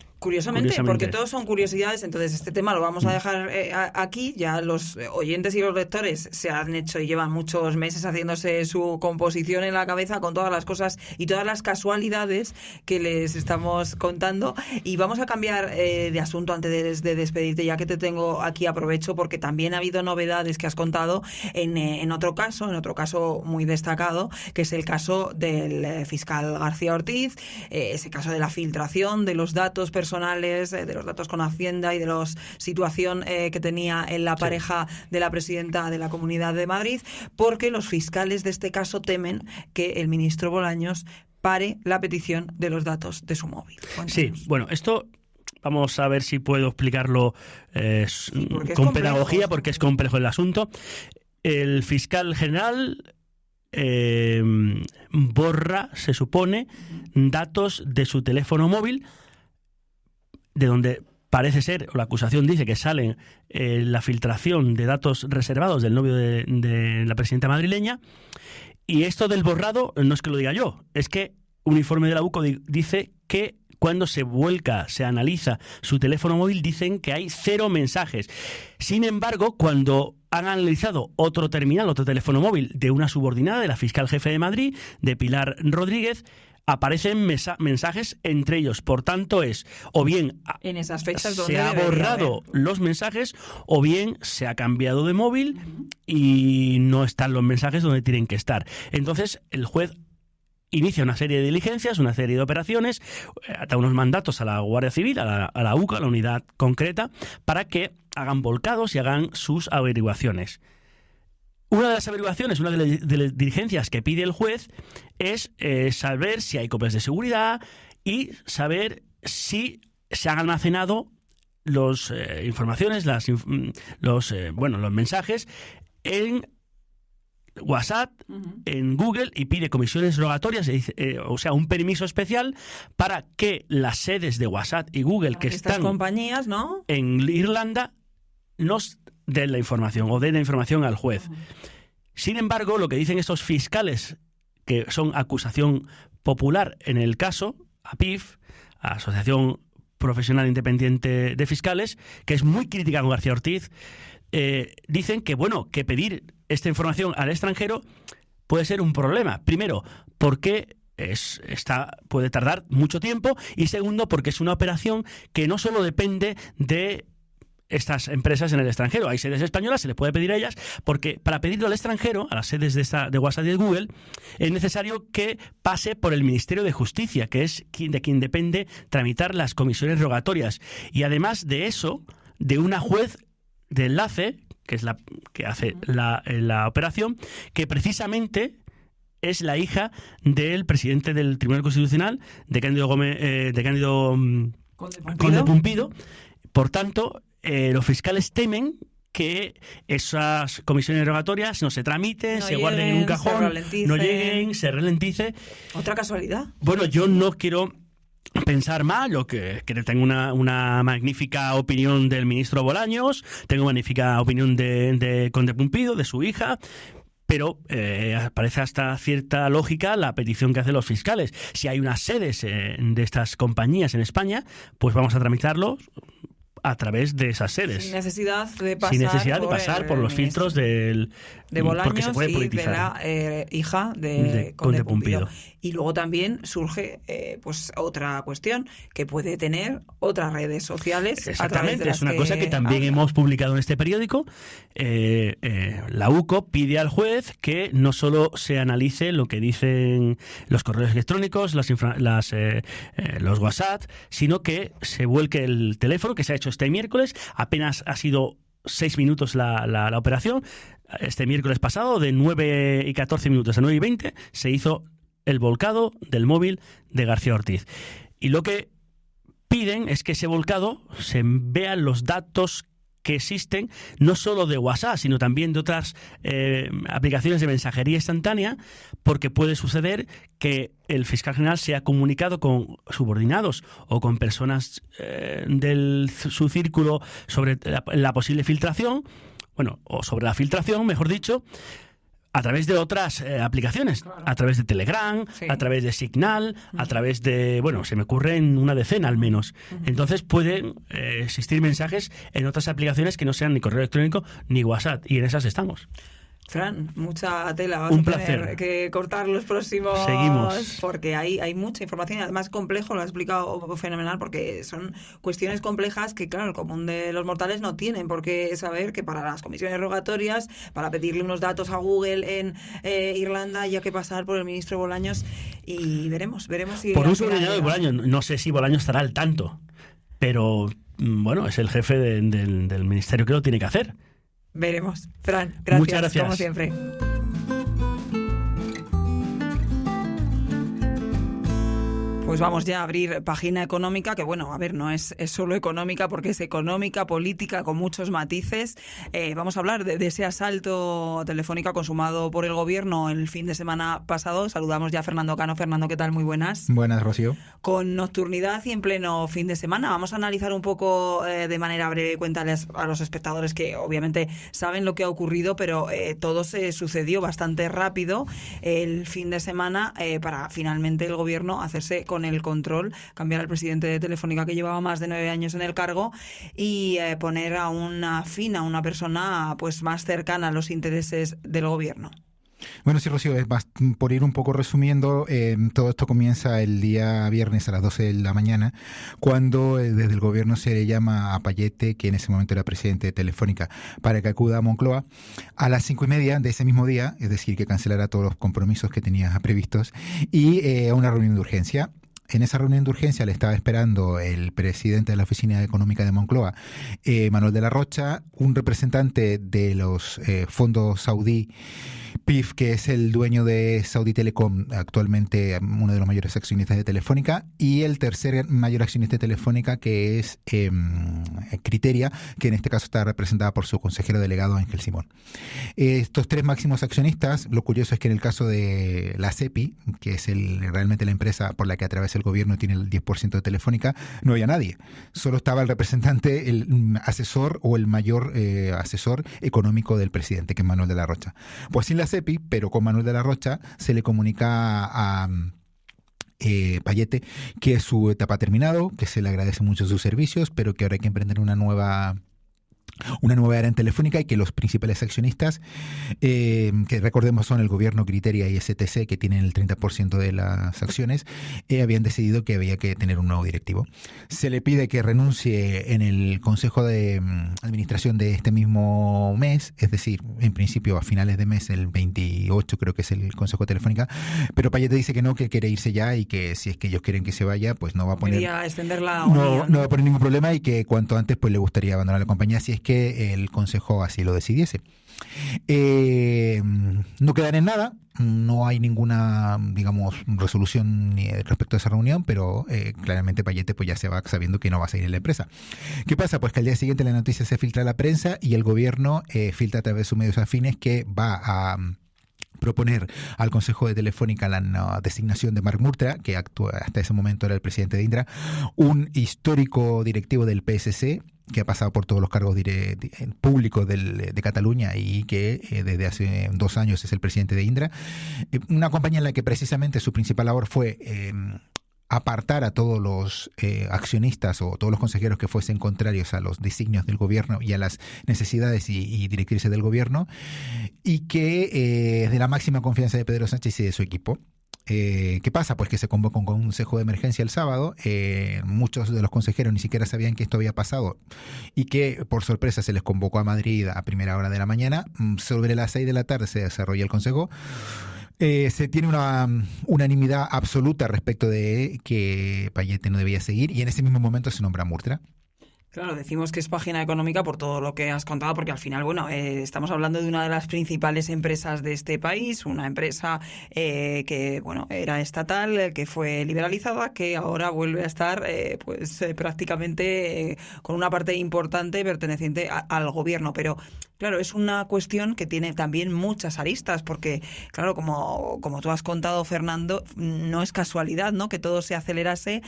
porque todos son curiosidades, entonces este tema lo vamos a dejar aquí. Ya los oyentes y los lectores se han hecho y llevan muchos meses haciéndose su composición en la cabeza con todas las cosas y todas las casualidades que les estamos contando. Y vamos a cambiar de asunto antes de despedirte, ya que te tengo aquí. Aprovecho porque también ha habido novedades que has contado en otro caso muy destacado, que es el caso del fiscal García Ortiz, ese caso de la filtración de los datos personales, de los datos con Hacienda y de la situación que tenía en la pareja de la presidenta de la Comunidad de Madrid, porque los fiscales de este caso temen que el ministro Bolaños pare la petición de los datos de su móvil. Cuéntanos. Sí, bueno, esto vamos a ver si puedo explicarlo con pedagogía, porque es complejo el asunto. El fiscal general borra, se supone, datos de su teléfono móvil, de donde parece ser, o la acusación dice que salen la filtración de datos reservados del novio de la presidenta madrileña. Y esto del borrado no es que lo diga yo, es que un informe de la UCO dice que cuando se analiza su teléfono móvil, dicen que hay 0 mensajes. Sin embargo, cuando han analizado otro teléfono móvil de una subordinada de la fiscal jefe de Madrid, de Pilar Rodríguez, aparecen mensajes entre ellos. Por tanto, o bien en esas fechas se ha borrado los mensajes, o bien se ha cambiado de móvil y no están los mensajes donde tienen que estar. Entonces, el juez inicia una serie de diligencias, una serie de operaciones, da unos mandatos a la Guardia Civil, a la UCA, a la unidad concreta, para que hagan volcados y hagan sus averiguaciones. Una de las averiguaciones, una de las diligencias que pide el juez es saber si hay copias de seguridad y saber si se han almacenado las informaciones, los mensajes en WhatsApp, en Google, y pide comisiones rogatorias, o sea, un permiso especial para que las sedes de WhatsApp y Google que estas están compañías, ¿no?, en Irlanda nos den la información o den la información al juez. Sin embargo, lo que dicen estos fiscales, que son acusación popular en el caso, APIF, Asociación Profesional Independiente de Fiscales, que es muy crítica con García Ortiz, dicen que pedir esta información al extranjero puede ser un problema. Primero, porque puede tardar mucho tiempo, y segundo, porque es una operación que no solo depende de estas empresas en el extranjero. Hay sedes españolas, se les puede pedir a ellas, porque para pedirlo al extranjero, a las sedes de WhatsApp y de Google, es necesario que pase por el Ministerio de Justicia, que es de quien depende tramitar las comisiones rogatorias. Y además de eso, de una juez de enlace, que es la que hace la operación, que precisamente es la hija del presidente del Tribunal Constitucional, de Cándido Conde Pumpido. Por tanto, los fiscales temen que esas comisiones rogatorias no se tramiten, No se guarden en un lleguen, se cajón, ralenticen. no lleguen, se ralentice. ¿Otra casualidad? Bueno, yo no quiero pensar mal, yo que tengo una magnífica opinión del ministro Bolaños, tengo magnífica opinión de Conde Pumpido, de su hija, pero parece hasta cierta lógica la petición que hacen los fiscales. Si hay unas sedes de estas compañías en España, pues vamos a tramitarlo a través de esas sedes. Sin necesidad de pasar por los filtros de Bolaños porque se puede y de politizar. la hija de Conde Pumpido. Y luego también surge pues otra cuestión que puede tener otras redes sociales. Exactamente, es una cosa que también hemos publicado en este periódico. La UCO pide al juez que no solo se analice lo que dicen los correos electrónicos, los WhatsApp, sino que se vuelque el teléfono, que se ha hecho este miércoles. Apenas ha sido 6 minutos la operación. Este miércoles pasado, de 9 y 14 minutos a 9 y 20, se hizo el volcado del móvil de García Ortiz. Y lo que piden es que ese volcado se vean los datos que existen, no solo de WhatsApp, sino también de otras aplicaciones de mensajería instantánea, porque puede suceder que el fiscal general sea comunicado con subordinados o con personas de su círculo sobre la posible filtración, bueno, o sobre la filtración, mejor dicho, a través de otras aplicaciones, claro. A través de Telegram, sí. A través de Signal, a través de, bueno, se me ocurren una decena al menos. Entonces pueden existir mensajes en otras aplicaciones que no sean ni correo electrónico ni WhatsApp, y en esas estamos. Fran, mucha tela. Vas Un a placer. Tener que cortar los próximos. Seguimos. Porque hay mucha información y además complejo, lo has explicado fenomenal, porque son cuestiones complejas que, claro, el común de los mortales no tienen por qué saber que para las comisiones rogatorias, para pedirle unos datos a Google en Irlanda, hay que pasar por el ministro Bolaños y veremos si... Por un subordinado de Bolaños. No sé si Bolaños estará al tanto, pero bueno, es el jefe del ministerio que lo tiene que hacer. Veremos. Fran, gracias. Muchas gracias. Como siempre. Pues vamos ya a abrir página económica, que bueno, a ver, no es solo económica, porque es económica, política, con muchos matices. Vamos a hablar de ese asalto Telefónica consumado por el gobierno el fin de semana pasado. Saludamos ya a Fernando Cano. Fernando, ¿qué tal? Muy buenas. Buenas, Rocío. Con nocturnidad y en pleno fin de semana. Vamos a analizar un poco de manera breve, cuéntales a los espectadores que obviamente saben lo que ha ocurrido, pero todo se sucedió bastante rápido el fin de semana para finalmente el gobierno hacerse con el control, cambiar al presidente de Telefónica, que llevaba más de 9 años en el cargo, y poner a una persona pues más cercana a los intereses del gobierno. Bueno, sí, Rocío, por ir un poco resumiendo, todo esto comienza el día viernes a las 12 de la mañana, cuando desde el gobierno se le llama a Payete, que en ese momento era presidente de Telefónica, para que acuda a Moncloa a las 5:30 de ese mismo día, es decir, que cancelara todos los compromisos que tenía previstos, y a una reunión de urgencia. En esa reunión de urgencia le estaba esperando el presidente de la Oficina Económica de Moncloa, Manuel de la Rocha, un representante de los fondos saudí, PIF, que es el dueño de Saudi Telecom, actualmente uno de los mayores accionistas de Telefónica, y el tercer mayor accionista de Telefónica, que es Criteria, que en este caso está representada por su consejero delegado Ángel Simón. Estos tres máximos accionistas, lo curioso es que en el caso de la SEPI, que es realmente la empresa por la que atraviesa el gobierno, tiene el 10% de Telefónica, no había nadie. Solo estaba el representante, el asesor o el mayor asesor económico del presidente, que es Manuel de la Rocha. Pues sin la SEPI, pero con Manuel de la Rocha, se le comunica a Payete que su etapa ha terminado, que se le agradece mucho sus servicios, pero que ahora hay que emprender una nueva era en Telefónica, y que los principales accionistas, que recordemos son el gobierno, Criteria y STC, que tienen el 30% de las acciones, habían decidido que había que tener un nuevo directivo. Se le pide que renuncie en el Consejo de Administración de este mismo mes, es decir, en principio a finales de mes, el 28 creo que es el Consejo de Telefónica, pero Payete dice que no, que quiere irse ya, y que si es que ellos quieren que se vaya, pues no va a poner... Quería extender la no va a poner ningún problema, y que cuanto antes pues le gustaría abandonar la compañía si es que el Consejo así lo decidiese. No quedan en nada, no hay ninguna, digamos, resolución respecto a esa reunión, pero claramente Payete pues ya se va sabiendo que no va a seguir en la empresa. ¿Qué pasa? Pues que al día siguiente la noticia se filtra a la prensa y el gobierno filtra a través de sus medios afines que va a proponer al Consejo de Telefónica la designación de Marc Murtra, que hasta ese momento era el presidente de Indra, un histórico directivo del PSC, que ha pasado por todos los cargos públicos de Cataluña y que desde hace 2 años es el presidente de Indra. Una compañía en la que precisamente su principal labor fue apartar a todos los accionistas o todos los consejeros que fuesen contrarios a los designios del gobierno y a las necesidades y directrices del gobierno, y que es de la máxima confianza de Pedro Sánchez y de su equipo. ¿Qué pasa? Pues que se convocó un consejo de emergencia el sábado, muchos de los consejeros ni siquiera sabían que esto había pasado y que por sorpresa se les convocó a Madrid a primera hora de la mañana. Sobre las 6 de la tarde se desarrolla el consejo. Se tiene una unanimidad absoluta respecto de que Payete no debía seguir y en ese mismo momento se nombra Murtra. Claro, decimos que es página económica por todo lo que has contado, porque al final, bueno, estamos hablando de una de las principales empresas de este país, una empresa que, bueno, era estatal, que fue liberalizada, que ahora vuelve a estar, prácticamente con una parte importante perteneciente al gobierno, pero claro, es una cuestión que tiene también muchas aristas, porque, claro, como tú has contado, Fernando, no es casualidad, ¿no?, que todo se acelerase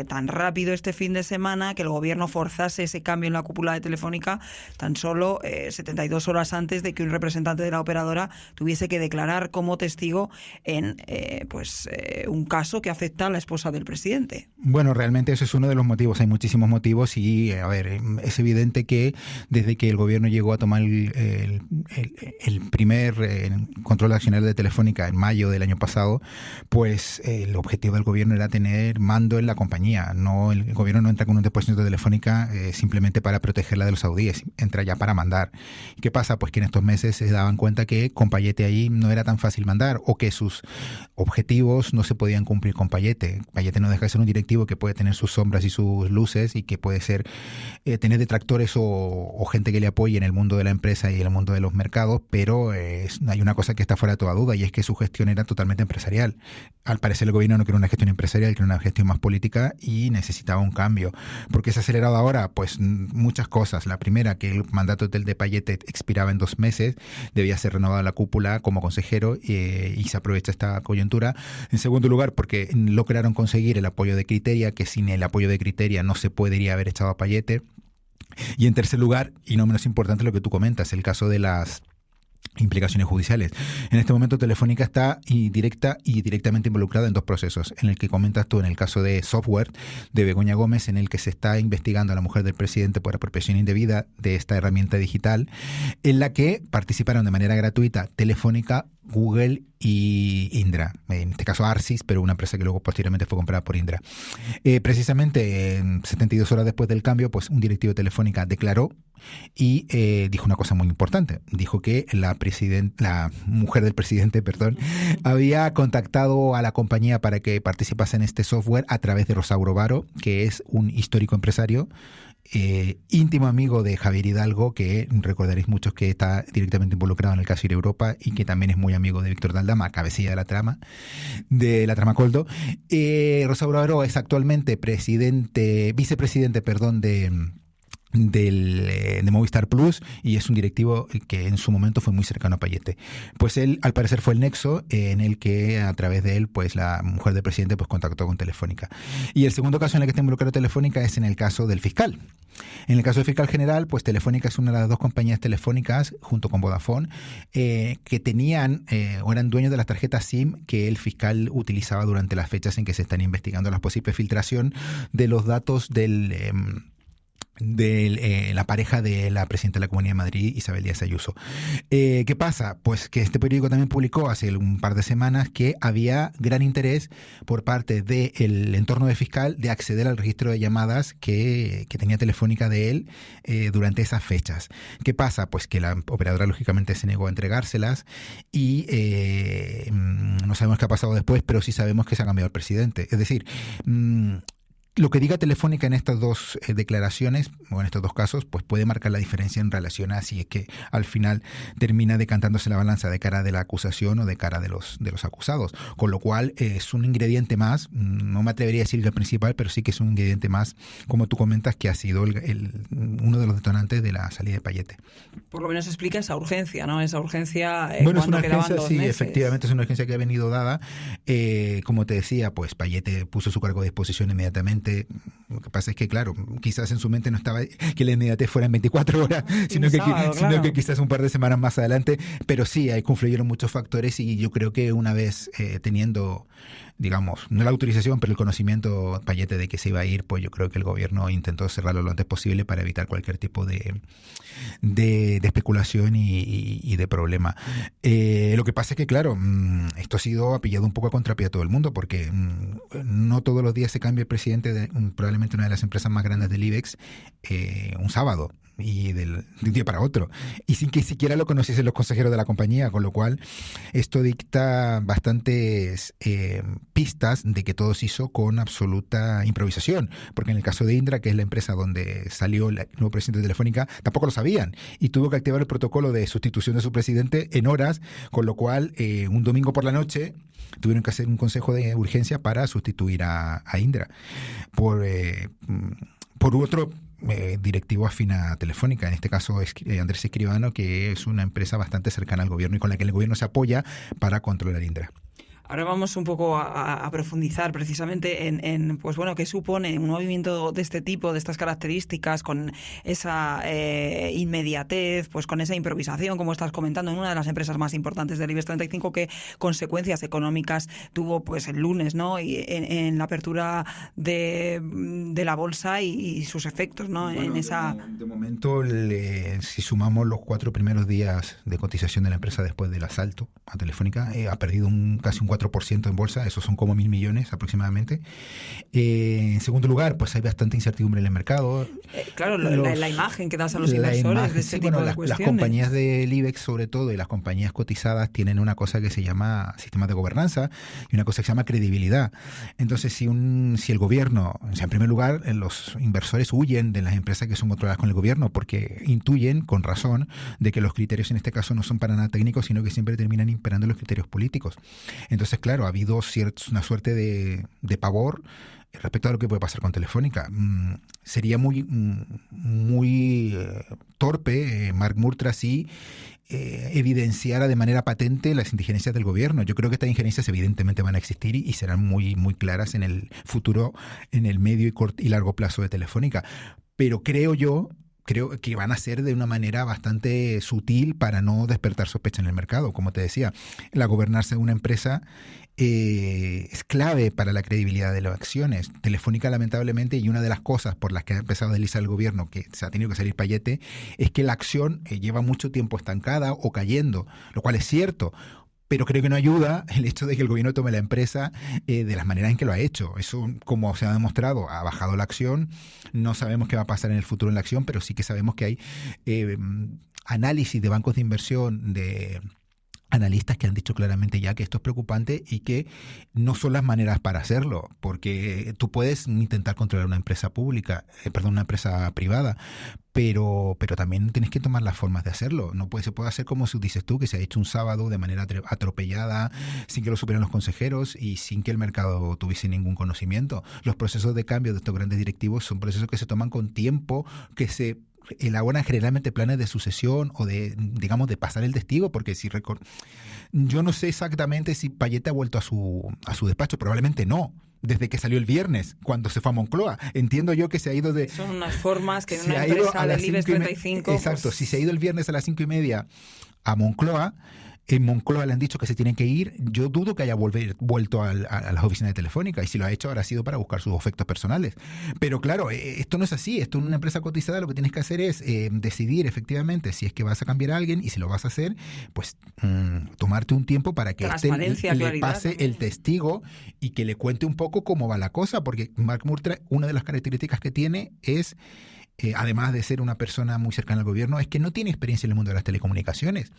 tan rápido este fin de semana, que el gobierno forzase ese cambio en la cúpula de Telefónica tan solo 72 horas antes de que un representante de la operadora tuviese que declarar como testigo en un caso que afecta a la esposa del presidente. Bueno, realmente eso es uno de los motivos. Hay muchísimos motivos y, a ver, es evidente que desde que el gobierno llegó a tomar el primer control accionario de Telefónica en mayo del año pasado, pues el objetivo del gobierno era tener mando en la compañía. No, el gobierno no entra con un depósito de Telefónica simplemente para protegerla de los saudíes, entra ya para mandar. ¿Qué pasa? Pues que en estos meses se daban cuenta que con Payete ahí no era tan fácil mandar o que sus objetivos no se podían cumplir con Payete. Payete no deja de ser un directivo que puede tener sus sombras y sus luces y que puede ser tener detractores o gente que le apoye en el mundo de la empresa y en el mundo de los mercados, pero hay una cosa que está fuera de toda duda y es que su gestión era totalmente empresarial. Al parecer el gobierno no quería una gestión empresarial, quería una gestión más política y necesitaba un cambio. ¿Por qué se ha acelerado ahora? Pues muchas cosas. La primera, que el mandato de Payete expiraba en 2 meses, debía ser renovada la cúpula como consejero y se aprovecha esta coyuntura. En segundo lugar, porque lograron conseguir el apoyo de Criteria, que sin el apoyo de Criteria no se podría haber echado a Payete. Y en tercer lugar, y no menos importante lo que tú comentas, el caso de las implicaciones judiciales. En este momento Telefónica está directamente involucrada en 2 procesos. En el que comentas tú, en el caso de Software de Begoña Gómez, en el que se está investigando a la mujer del presidente por apropiación indebida de esta herramienta digital, en la que participaron de manera gratuita Telefónica, Google y Indra, en este caso Arsys, pero una empresa que luego posteriormente fue comprada por Indra. Precisamente 72 horas después del cambio, pues un directivo de Telefónica declaró y dijo una cosa muy importante. Dijo que la mujer del presidente, había contactado a la compañía para que participase en este software a través de Rosauro Varo, que es un histórico empresario, íntimo amigo de Javier Hidalgo, que recordaréis muchos que está directamente involucrado en el caso Ir Europa y que también es muy amigo de Víctor Daldama, cabecilla de la trama Coldo. Rosauro Varo es actualmente vicepresidente de Movistar Plus y es un directivo que en su momento fue muy cercano a Payete. Pues él, al parecer, fue el nexo en el que a través de él, pues la mujer del presidente pues contactó con Telefónica. Y el segundo caso en el que está involucrado Telefónica es en el caso del fiscal. En el caso del fiscal general, pues Telefónica es una de las 2 compañías telefónicas, junto con Vodafone, que tenían o eran dueños de las tarjetas SIM que el fiscal utilizaba durante las fechas en que se están investigando la posible filtración de los datos de la pareja de la presidenta de la Comunidad de Madrid, Isabel Díaz Ayuso. ¿Qué pasa? Pues que este periódico también publicó hace un par de semanas que había gran interés por parte del entorno del fiscal de acceder al registro de llamadas que tenía Telefónica de él durante esas fechas. ¿Qué pasa? Pues que la operadora lógicamente se negó a entregárselas y no sabemos qué ha pasado después, pero sí sabemos que se ha cambiado el presidente. Es decir, lo que diga Telefónica en estas dos declaraciones, o en estos dos casos, pues puede marcar la diferencia en relación a si es que al final termina decantándose la balanza de cara de la acusación o de cara de los acusados. Con lo cual es un ingrediente más, no me atrevería a decir que el principal, pero sí que es un ingrediente más, como tú comentas, que ha sido uno de los detonantes de la salida de Payete. Por lo menos explica esa urgencia, ¿no? Esa urgencia bueno, cuando es una quedaban urgencia, 2 sí, meses. efectivamente es una urgencia que ha venido dada. Como te decía, pues Payete puso su cargo a disposición inmediatamente. Lo que pasa es que, claro, quizás en su mente no estaba que la inmediatez fuera en 24 horas, sino que quizás un par de semanas más adelante. Pero sí, ahí confluyeron muchos factores y yo creo que una vez teniendo, digamos, no la autorización, pero el conocimiento Payete de que se iba a ir, pues yo creo que el gobierno intentó cerrarlo lo antes posible para evitar cualquier tipo de especulación y de problema. Lo que pasa es que, claro, esto ha sido pillado un poco a contrapié a todo el mundo, porque no todos los días se cambia el presidente de probablemente una de las empresas más grandes del IBEX un sábado. Y de un día para otro, y sin que siquiera lo conociesen los consejeros de la compañía, con lo cual esto dicta bastantes pistas de que todo se hizo con absoluta improvisación, porque en el caso de Indra, que es la empresa donde salió el nuevo presidente de Telefónica, tampoco lo sabían, y tuvo que activar el protocolo de sustitución de su presidente en horas, con lo cual un domingo por la noche tuvieron que hacer un consejo de urgencia para sustituir a Indra por otro directivo afín a Telefónica, en este caso Andrés Escribano, que es una empresa bastante cercana al gobierno y con la que el gobierno se apoya para controlar Indra. Ahora vamos un poco a profundizar precisamente en pues bueno, qué supone un movimiento de este tipo, de estas características, con esa inmediatez, pues con esa improvisación, como estás comentando, en una de las empresas más importantes del IBEX 35, qué consecuencias económicas tuvo pues el lunes, ¿no? Y en la apertura de la bolsa y sus efectos, ¿no? Bueno, en esa... De momento, si sumamos los 4 primeros días de cotización de la empresa después del asalto a Telefónica, ha perdido casi un 4% en bolsa, esos son como 1.000 millones aproximadamente. En segundo lugar, pues hay bastante incertidumbre en el mercado. Claro, la imagen que das a los inversores de este tipo de cuestiones. Las compañías del IBEX, sobre todo, y las compañías cotizadas tienen una cosa que se llama sistemas de gobernanza y una cosa que se llama credibilidad. Entonces, si el gobierno, o sea, en primer lugar, los inversores huyen de las empresas que son controladas con el gobierno porque intuyen, con razón, de que los criterios en este caso no son para nada técnicos, sino que siempre terminan imperando los criterios políticos. Entonces, claro, ha habido una suerte de pavor respecto a lo que puede pasar con Telefónica. Sería muy torpe Mark Murtra si evidenciara de manera patente las injerencias del gobierno. Yo creo que estas injerencias evidentemente van a existir y serán muy, muy claras en el futuro, en el medio y largo plazo de Telefónica. Pero creo que van a ser de una manera bastante sutil para no despertar sospecha en el mercado. Como te decía, la gobernanza de una empresa es clave para la credibilidad de las acciones. Telefónica, lamentablemente, y una de las cosas por las que ha empezado a deslizar el gobierno, que se ha tenido que salir Payete, es que la acción lleva mucho tiempo estancada o cayendo, lo cual es cierto. Pero creo que no ayuda el hecho de que el gobierno tome la empresa de las maneras en que lo ha hecho. Eso, como se ha demostrado, ha bajado la acción. No sabemos qué va a pasar en el futuro en la acción, pero sí que sabemos que hay análisis de bancos de inversión, de analistas que han dicho claramente ya que esto es preocupante y que no son las maneras para hacerlo, porque tú puedes intentar controlar una empresa una empresa privada, pero también tienes que tomar las formas de hacerlo. Se puede hacer como dices tú, que se ha hecho un sábado de manera atropellada, sin que lo supieran los consejeros y sin que el mercado tuviese ningún conocimiento. Los procesos de cambio de estos grandes directivos son procesos que se toman con tiempo, que se elaboran generalmente planes de sucesión o de pasar el testigo, porque yo no sé exactamente si Payete ha vuelto a su despacho, probablemente no, desde que salió el viernes, cuando se fue a Moncloa. Entiendo yo que se ha ido de... Son unas formas que en una empresa del IBEX 35... Exacto, pues... si se ha ido el viernes a las 5:30 a Moncloa, en Moncloa le han dicho que se tienen que ir. Yo dudo que haya vuelto a las oficinas de Telefónica, y si lo ha hecho habrá sido para buscar sus efectos personales. Pero claro, esto no es así. Esto en una empresa cotizada lo que tienes que hacer es decidir efectivamente si es que vas a cambiar a alguien, y si lo vas a hacer, pues tomarte un tiempo para que le pase el testigo y que le cuente un poco cómo va la cosa, porque Mark Murtra, una de las características que tiene es... además de ser una persona muy cercana al gobierno, es que no tiene experiencia en el mundo de las telecomunicaciones,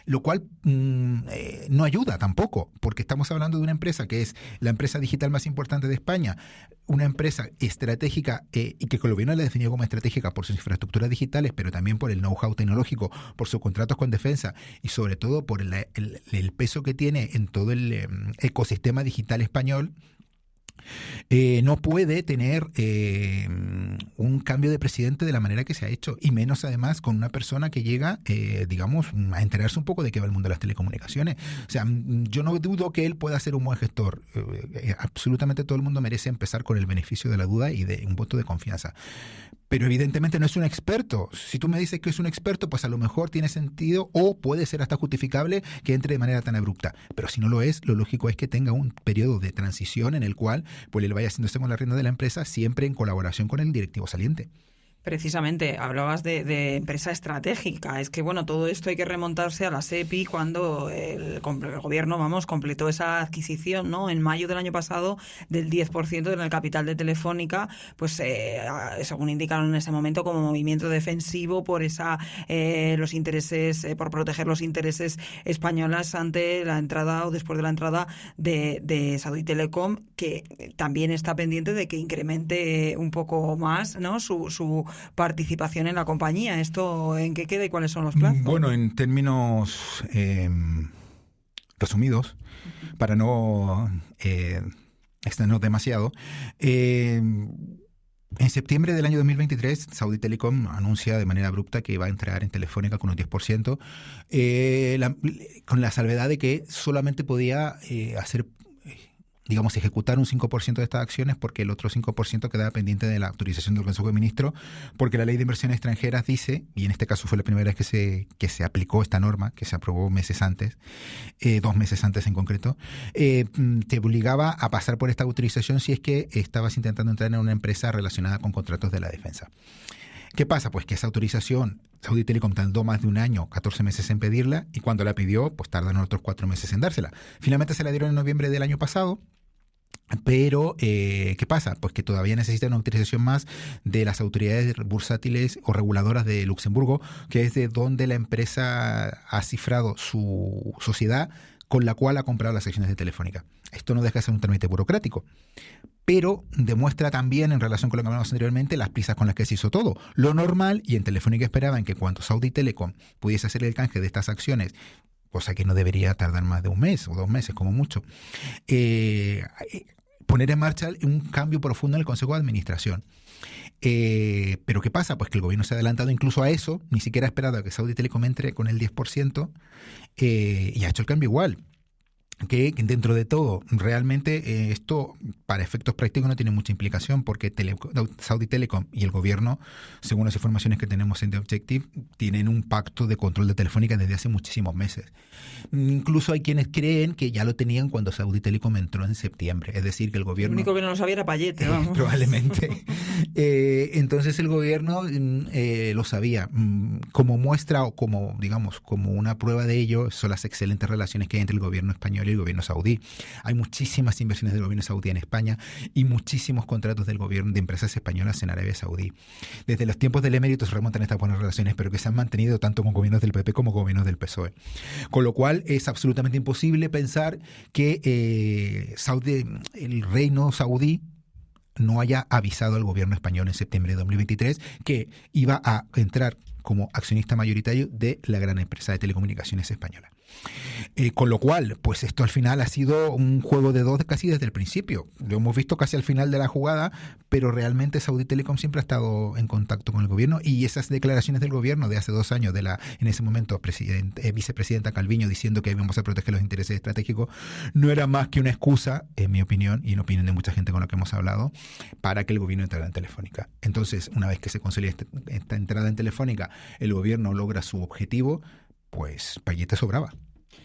lo cual no ayuda tampoco, porque estamos hablando de una empresa que es la empresa digital más importante de España, una empresa estratégica y que el gobierno la definió como estratégica por sus infraestructuras digitales, pero también por el know-how tecnológico, por sus contratos con defensa y sobre todo por el peso que tiene en todo el ecosistema digital español, no puede tener un cambio de presidente de la manera que se ha hecho, y menos además con una persona que llega, digamos, a enterarse un poco de qué va el mundo de las telecomunicaciones. O sea, yo no dudo que él pueda ser un buen gestor. Absolutamente todo el mundo merece empezar con el beneficio de la duda y de un voto de confianza. Pero evidentemente no es un experto. Si tú me dices que es un experto, pues a lo mejor tiene sentido o puede ser hasta justificable que entre de manera tan abrupta. Pero si no lo es, lo lógico es que tenga un periodo de transición en el cual pues él vaya haciéndose con la rienda de la empresa, siempre en colaboración con el directivo saliente. Precisamente, hablabas de empresa estratégica. Es que, bueno, todo esto hay que remontarse a la SEPI cuando el gobierno, completó esa adquisición, ¿no? En mayo del año pasado, del 10% en el capital de Telefónica, pues según indicaron en ese momento, como movimiento defensivo por los intereses, por proteger los intereses españoles ante la entrada o después de la entrada de Saudi Telecom, que también está pendiente de que incremente un poco más, ¿no? su participación en la compañía. ¿Esto en qué queda y cuáles son los plazos? Bueno, en términos resumidos, para no extendernos demasiado, en septiembre del año 2023, Saudi Telecom anuncia de manera abrupta que va a entrar en Telefónica con un 10%, con la salvedad de que solamente podía ejecutar un 5% de estas acciones, porque el otro 5% quedaba pendiente de la autorización del Consejo de Ministros, porque la Ley de Inversiones Extranjeras dice, y en este caso fue la primera vez que se aplicó esta norma, que se aprobó meses antes, 2 meses antes en concreto, te obligaba a pasar por esta autorización si es que estabas intentando entrar en una empresa relacionada con contratos de la defensa. ¿Qué pasa? Pues que esa autorización Saudi Telecom tardó más de un año, 14 meses en pedirla, y cuando la pidió, pues tardan otros 4 meses en dársela. Finalmente se la dieron en noviembre del año pasado. Pero, ¿qué pasa? Pues que todavía necesita una autorización más de las autoridades bursátiles o reguladoras de Luxemburgo, que es de donde la empresa ha cifrado su sociedad con la cual ha comprado las acciones de Telefónica. Esto no deja de ser un trámite burocrático, pero demuestra también, en relación con lo que hablamos anteriormente, las prisas con las que se hizo todo. Lo normal, y en Telefónica esperaban que cuando Saudi Telecom pudiese hacer el canje de estas acciones, cosa que no debería tardar más de 1 mes o 2 meses como mucho, poner en marcha un cambio profundo en el Consejo de Administración. Pero ¿qué pasa? Pues que el gobierno se ha adelantado incluso a eso, ni siquiera ha esperado a que Saudi Telecom entre con el 10%, y ha hecho el cambio igual. Que dentro de todo, realmente esto para efectos prácticos no tiene mucha implicación, porque Saudi Telecom y el gobierno, según las informaciones que tenemos en The Objective, tienen un pacto de control de Telefónica desde hace muchísimos meses. Incluso hay quienes creen que ya lo tenían cuando Saudi Telecom entró en septiembre, es decir, que el gobierno... El único que no lo sabía era Payete, vamos. Probablemente. Entonces el gobierno lo sabía. Como muestra o como una prueba de ello son las excelentes relaciones que hay entre el gobierno español y el gobierno saudí. Hay muchísimas inversiones del gobierno saudí en España y muchísimos contratos del gobierno de empresas españolas en Arabia Saudí. Desde los tiempos del emérito se remontan estas buenas relaciones, pero que se han mantenido tanto con gobiernos del PP como gobiernos del PSOE. Con lo cual es absolutamente imposible pensar que el reino saudí no haya avisado al gobierno español en septiembre de 2023 que iba a entrar como accionista mayoritario de la gran empresa de telecomunicaciones española. Con lo cual, pues esto al final ha sido un juego de dos casi desde el principio. Lo hemos visto casi al final de la jugada, pero realmente Saudi Telecom siempre ha estado en contacto con el gobierno, y esas declaraciones del gobierno de hace 2 años, en ese momento vicepresidenta Calviño, diciendo que íbamos a proteger los intereses estratégicos, no era más que una excusa, en mi opinión, y en opinión de mucha gente con la que hemos hablado, para que el gobierno entrara en Telefónica. Entonces, una vez que se consolida esta entrada en Telefónica, el gobierno logra su objetivo, pues Payete sobraba.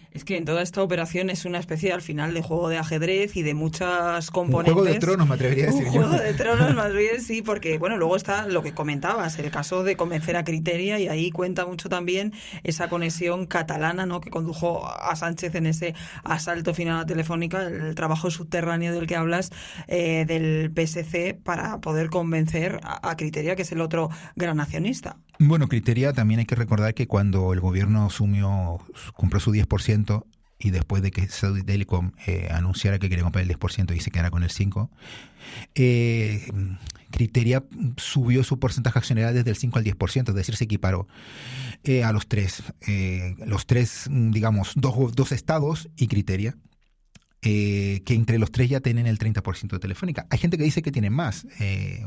Es que en toda esta operación es una especie al final de juego de ajedrez y de muchas componentes. Un juego de tronos, me atrevería a decir. Un juego de tronos, más bien, sí, porque bueno, luego está lo que comentabas, el caso de convencer a Criteria, y ahí cuenta mucho también esa conexión catalana, ¿no?, que condujo a Sánchez en ese asalto final a Telefónica, el trabajo subterráneo del que hablas, del PSC, para poder convencer a Criteria, que es el otro gran accionista. Bueno, Criteria también hay que recordar que cuando el gobierno compró su 10%, y después de que Saudi Telecom anunciara que quería comprar el 10% y se quedara con el 5%, Criteria subió su porcentaje accionario desde el 5 al 10%, es decir, se equiparó a los tres. Los tres, digamos, dos estados y Criteria. Que entre los tres ya tienen el 30% de Telefónica. Hay gente que dice que tienen más,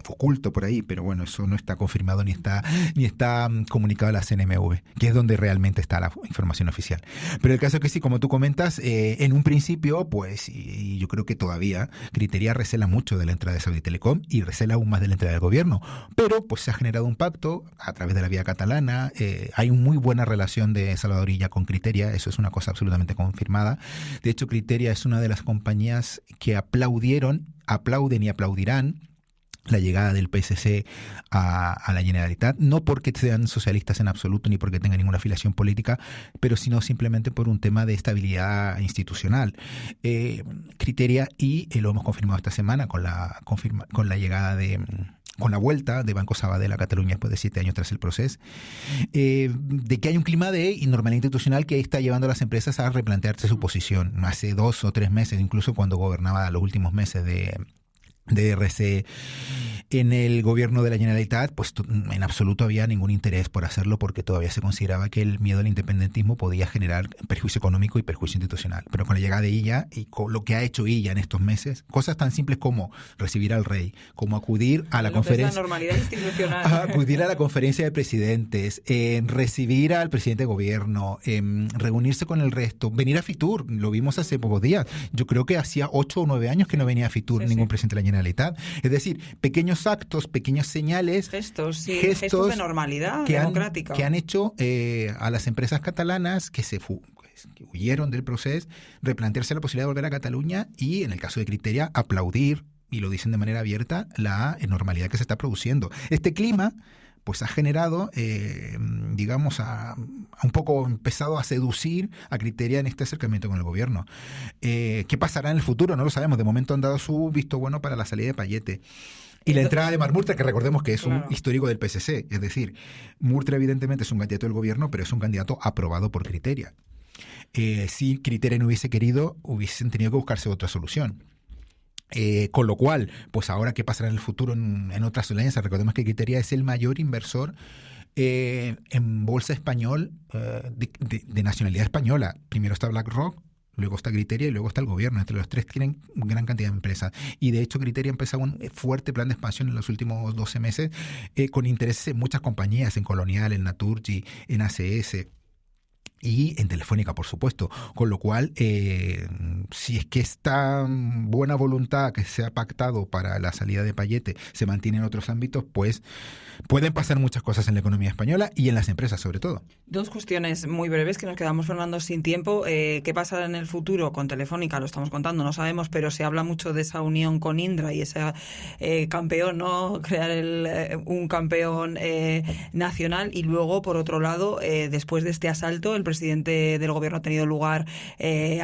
oculto por ahí, pero bueno, eso no está confirmado ni está comunicado a la CNMV, que es donde realmente está la información oficial. Pero el caso es que sí, como tú comentas, en un principio, pues, y yo creo que todavía, Criteria recela mucho de la entrada de Saudi Telecom y recela aún más de la entrada del gobierno. Pero pues se ha generado un pacto a través de la vía catalana, hay una muy buena relación de Salvador Illa con Criteria, eso es una cosa absolutamente confirmada. De hecho, Criteria es una de las compañías que aplauden y aplaudirán la llegada del PSC a la Generalitat, no porque sean socialistas en absoluto ni porque tengan ninguna afiliación política, pero sino simplemente por un tema de estabilidad institucional. Criteria, y lo hemos confirmado esta semana con la llegada con la vuelta de Banco Sabadell a Cataluña después de 7 años tras el proceso, de que hay un clima de normalidad institucional que está llevando a las empresas a replantearse su posición. Hace 2 o 3 meses, incluso cuando gobernaba los últimos meses de RC en el gobierno de la Generalitat, pues en absoluto había ningún interés por hacerlo porque todavía se consideraba que el miedo al independentismo podía generar perjuicio económico y perjuicio institucional. Pero con la llegada de Illa y con lo que ha hecho Illa en estos meses, cosas tan simples como recibir al rey, como acudir a la conferencia, la normalidad institucional, acudir a la conferencia de presidentes, recibir al presidente de gobierno, reunirse con el resto, venir a Fitur, lo vimos hace pocos días. Yo creo que hacía 8 o 9 años que no venía a Fitur ningún presidente de la Generalitat. Es decir, pequeños actos, pequeñas señales, gestos de normalidad democrática que han hecho a las empresas catalanas que que huyeron del proceso, replantearse la posibilidad de volver a Cataluña y, en el caso de Criteria, aplaudir, y lo dicen de manera abierta, la normalidad que se está produciendo. Este clima pues ha generado, digamos, un poco empezado a seducir a Criteria en este acercamiento con el gobierno. ¿Qué pasará en el futuro? No lo sabemos. De momento han dado su visto bueno para la salida de Payete. Y la entrada de Marc Murtra, que recordemos que es un histórico del PSC. Es decir, Murtra evidentemente es un candidato del gobierno, pero es un candidato aprobado por Criteria. Si Criteria no hubiese querido, hubiesen tenido que buscarse otra solución. Con lo cual, pues ahora qué pasará en el futuro en otras alianzas. Recordemos que Criteria es el mayor inversor en bolsa español de nacionalidad española. Primero está BlackRock, luego está Criteria y luego está el gobierno. Entre los tres tienen gran cantidad de empresas. Y de hecho Criteria ha empezado un fuerte plan de expansión en los últimos 12 meses con intereses en muchas compañías, en Colonial, en Naturgy, en ACS. Y en Telefónica, por supuesto. Con lo cual, si es que esta buena voluntad que se ha pactado para la salida de Payete se mantiene en otros ámbitos, pues pueden pasar muchas cosas en la economía española y en las empresas, sobre todo. 2 cuestiones muy breves que nos quedamos, Fernando, sin tiempo. ¿Qué pasará en el futuro con Telefónica? Lo estamos contando, no sabemos, pero se habla mucho de esa unión con Indra y ese campeón, ¿no? Crear un campeón nacional. Y luego, por otro lado, después de este asalto, el presidente del gobierno ha tenido lugar,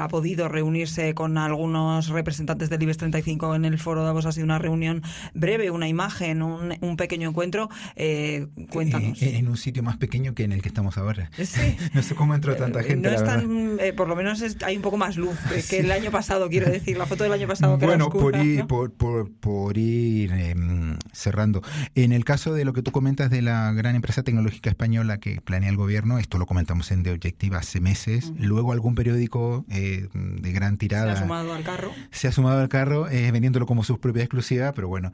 ha podido reunirse con algunos representantes del IBEX 35 en el Foro Davos. Ha sido una reunión breve, una imagen, un pequeño encuentro. Cuéntanos. En un sitio más pequeño que en el que estamos ahora. Sí. No sé cómo entró tanta gente. No es tan, por lo menos hay un poco más luz que el año pasado, quiero decir. La foto del año pasado que bueno, era oscura, por ir cerrando. En el caso de lo que tú comentas de la gran empresa tecnológica española que planea el gobierno, esto lo comentamos en The Objective hace meses. Luego algún periódico de gran tirada se ha sumado al carro, vendiéndolo como su propia exclusiva, pero bueno,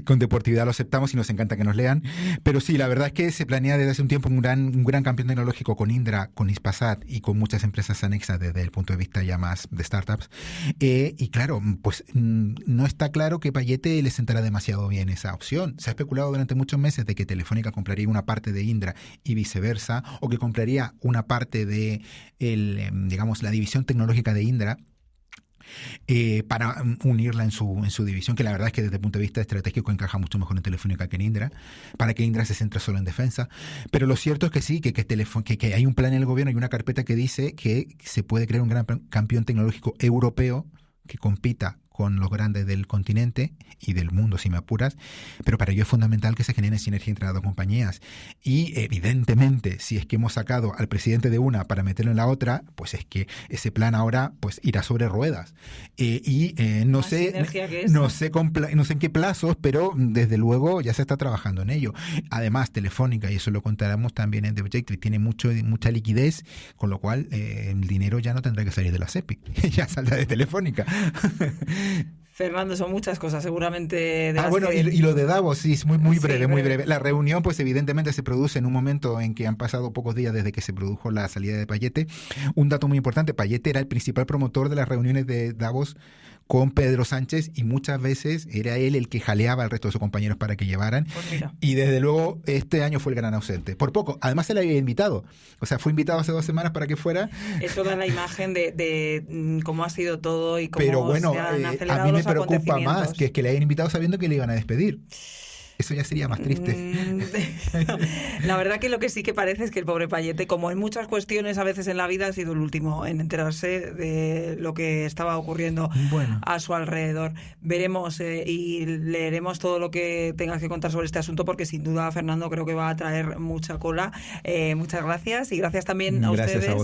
con deportividad lo aceptamos y nos encanta que nos lean. Pero sí, la verdad es que se planea desde hace un tiempo un gran campeón tecnológico con Indra, con Hispasat y con muchas empresas anexas desde el punto de vista ya más de startups. Y claro, pues no está claro que Payete le sentará demasiado bien esa opción. Se ha especulado durante muchos meses de que Telefónica compraría una parte de Indra y viceversa, o que compraría una parte de digamos, la división tecnológica de Indra para unirla en su división, que la verdad es que desde el punto de vista estratégico encaja mucho mejor en Telefónica que en Indra, para que Indra se centre solo en defensa. Pero lo cierto es que sí, que hay un plan en el gobierno y una carpeta que dice que se puede crear un gran campeón tecnológico europeo que compita con los grandes del continente y del mundo, si me apuras, pero para ello es fundamental que se genere sinergia entre las dos compañías. Y evidentemente, si es que hemos sacado al presidente de una para meterlo en la otra, pues es que ese plan ahora pues irá sobre ruedas. No sé en qué plazos, pero desde luego ya se está trabajando en ello. Además, Telefónica, y eso lo contaremos también en The Objective, tiene mucha liquidez, con lo cual el dinero ya no tendrá que salir de la SEPI, ya saldrá de Telefónica. Fernando, son muchas cosas, seguramente. Y lo de Davos, sí, es muy breve. La reunión, pues evidentemente se produce en un momento en que han pasado pocos días desde que se produjo la salida de Payete. Un dato muy importante, Payete era el principal promotor de las reuniones de Davos con Pedro Sánchez y muchas veces era él el que jaleaba al resto de sus compañeros para que llevaran. Pues y desde luego este año fue el gran ausente. Por poco. Además se le había invitado. O sea, fue invitado hace 2 semanas para que fuera. Eso da la imagen de cómo ha sido todo y cómo Pero bueno, se han acelerado a mí me los preocupa más acontecimientos. que le hayan invitado sabiendo que le iban a despedir. Eso ya sería más triste. La verdad que lo que sí que parece es que el pobre Payete, como en muchas cuestiones a veces en la vida, ha sido el último en enterarse de lo que estaba ocurriendo a su alrededor. Veremos y leeremos todo lo que tengas que contar sobre este asunto, porque sin duda, Fernando, creo que va a traer mucha cola. Muchas gracias, y gracias también a ustedes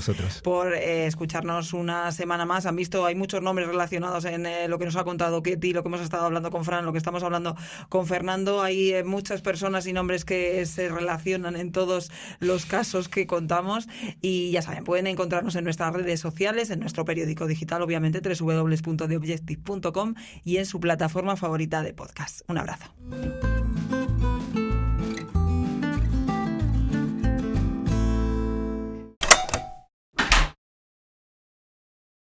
por escucharnos una semana más. Han visto, hay muchos nombres relacionados en lo que nos ha contado Ketty, lo que hemos estado hablando con Fran, lo que estamos hablando con Fernando. Hay muchas personas y nombres que se relacionan en todos los casos que contamos, y ya saben, pueden encontrarnos en nuestras redes sociales, en nuestro periódico digital, obviamente, www.theobjective.com, y en su plataforma favorita de podcast. Un abrazo.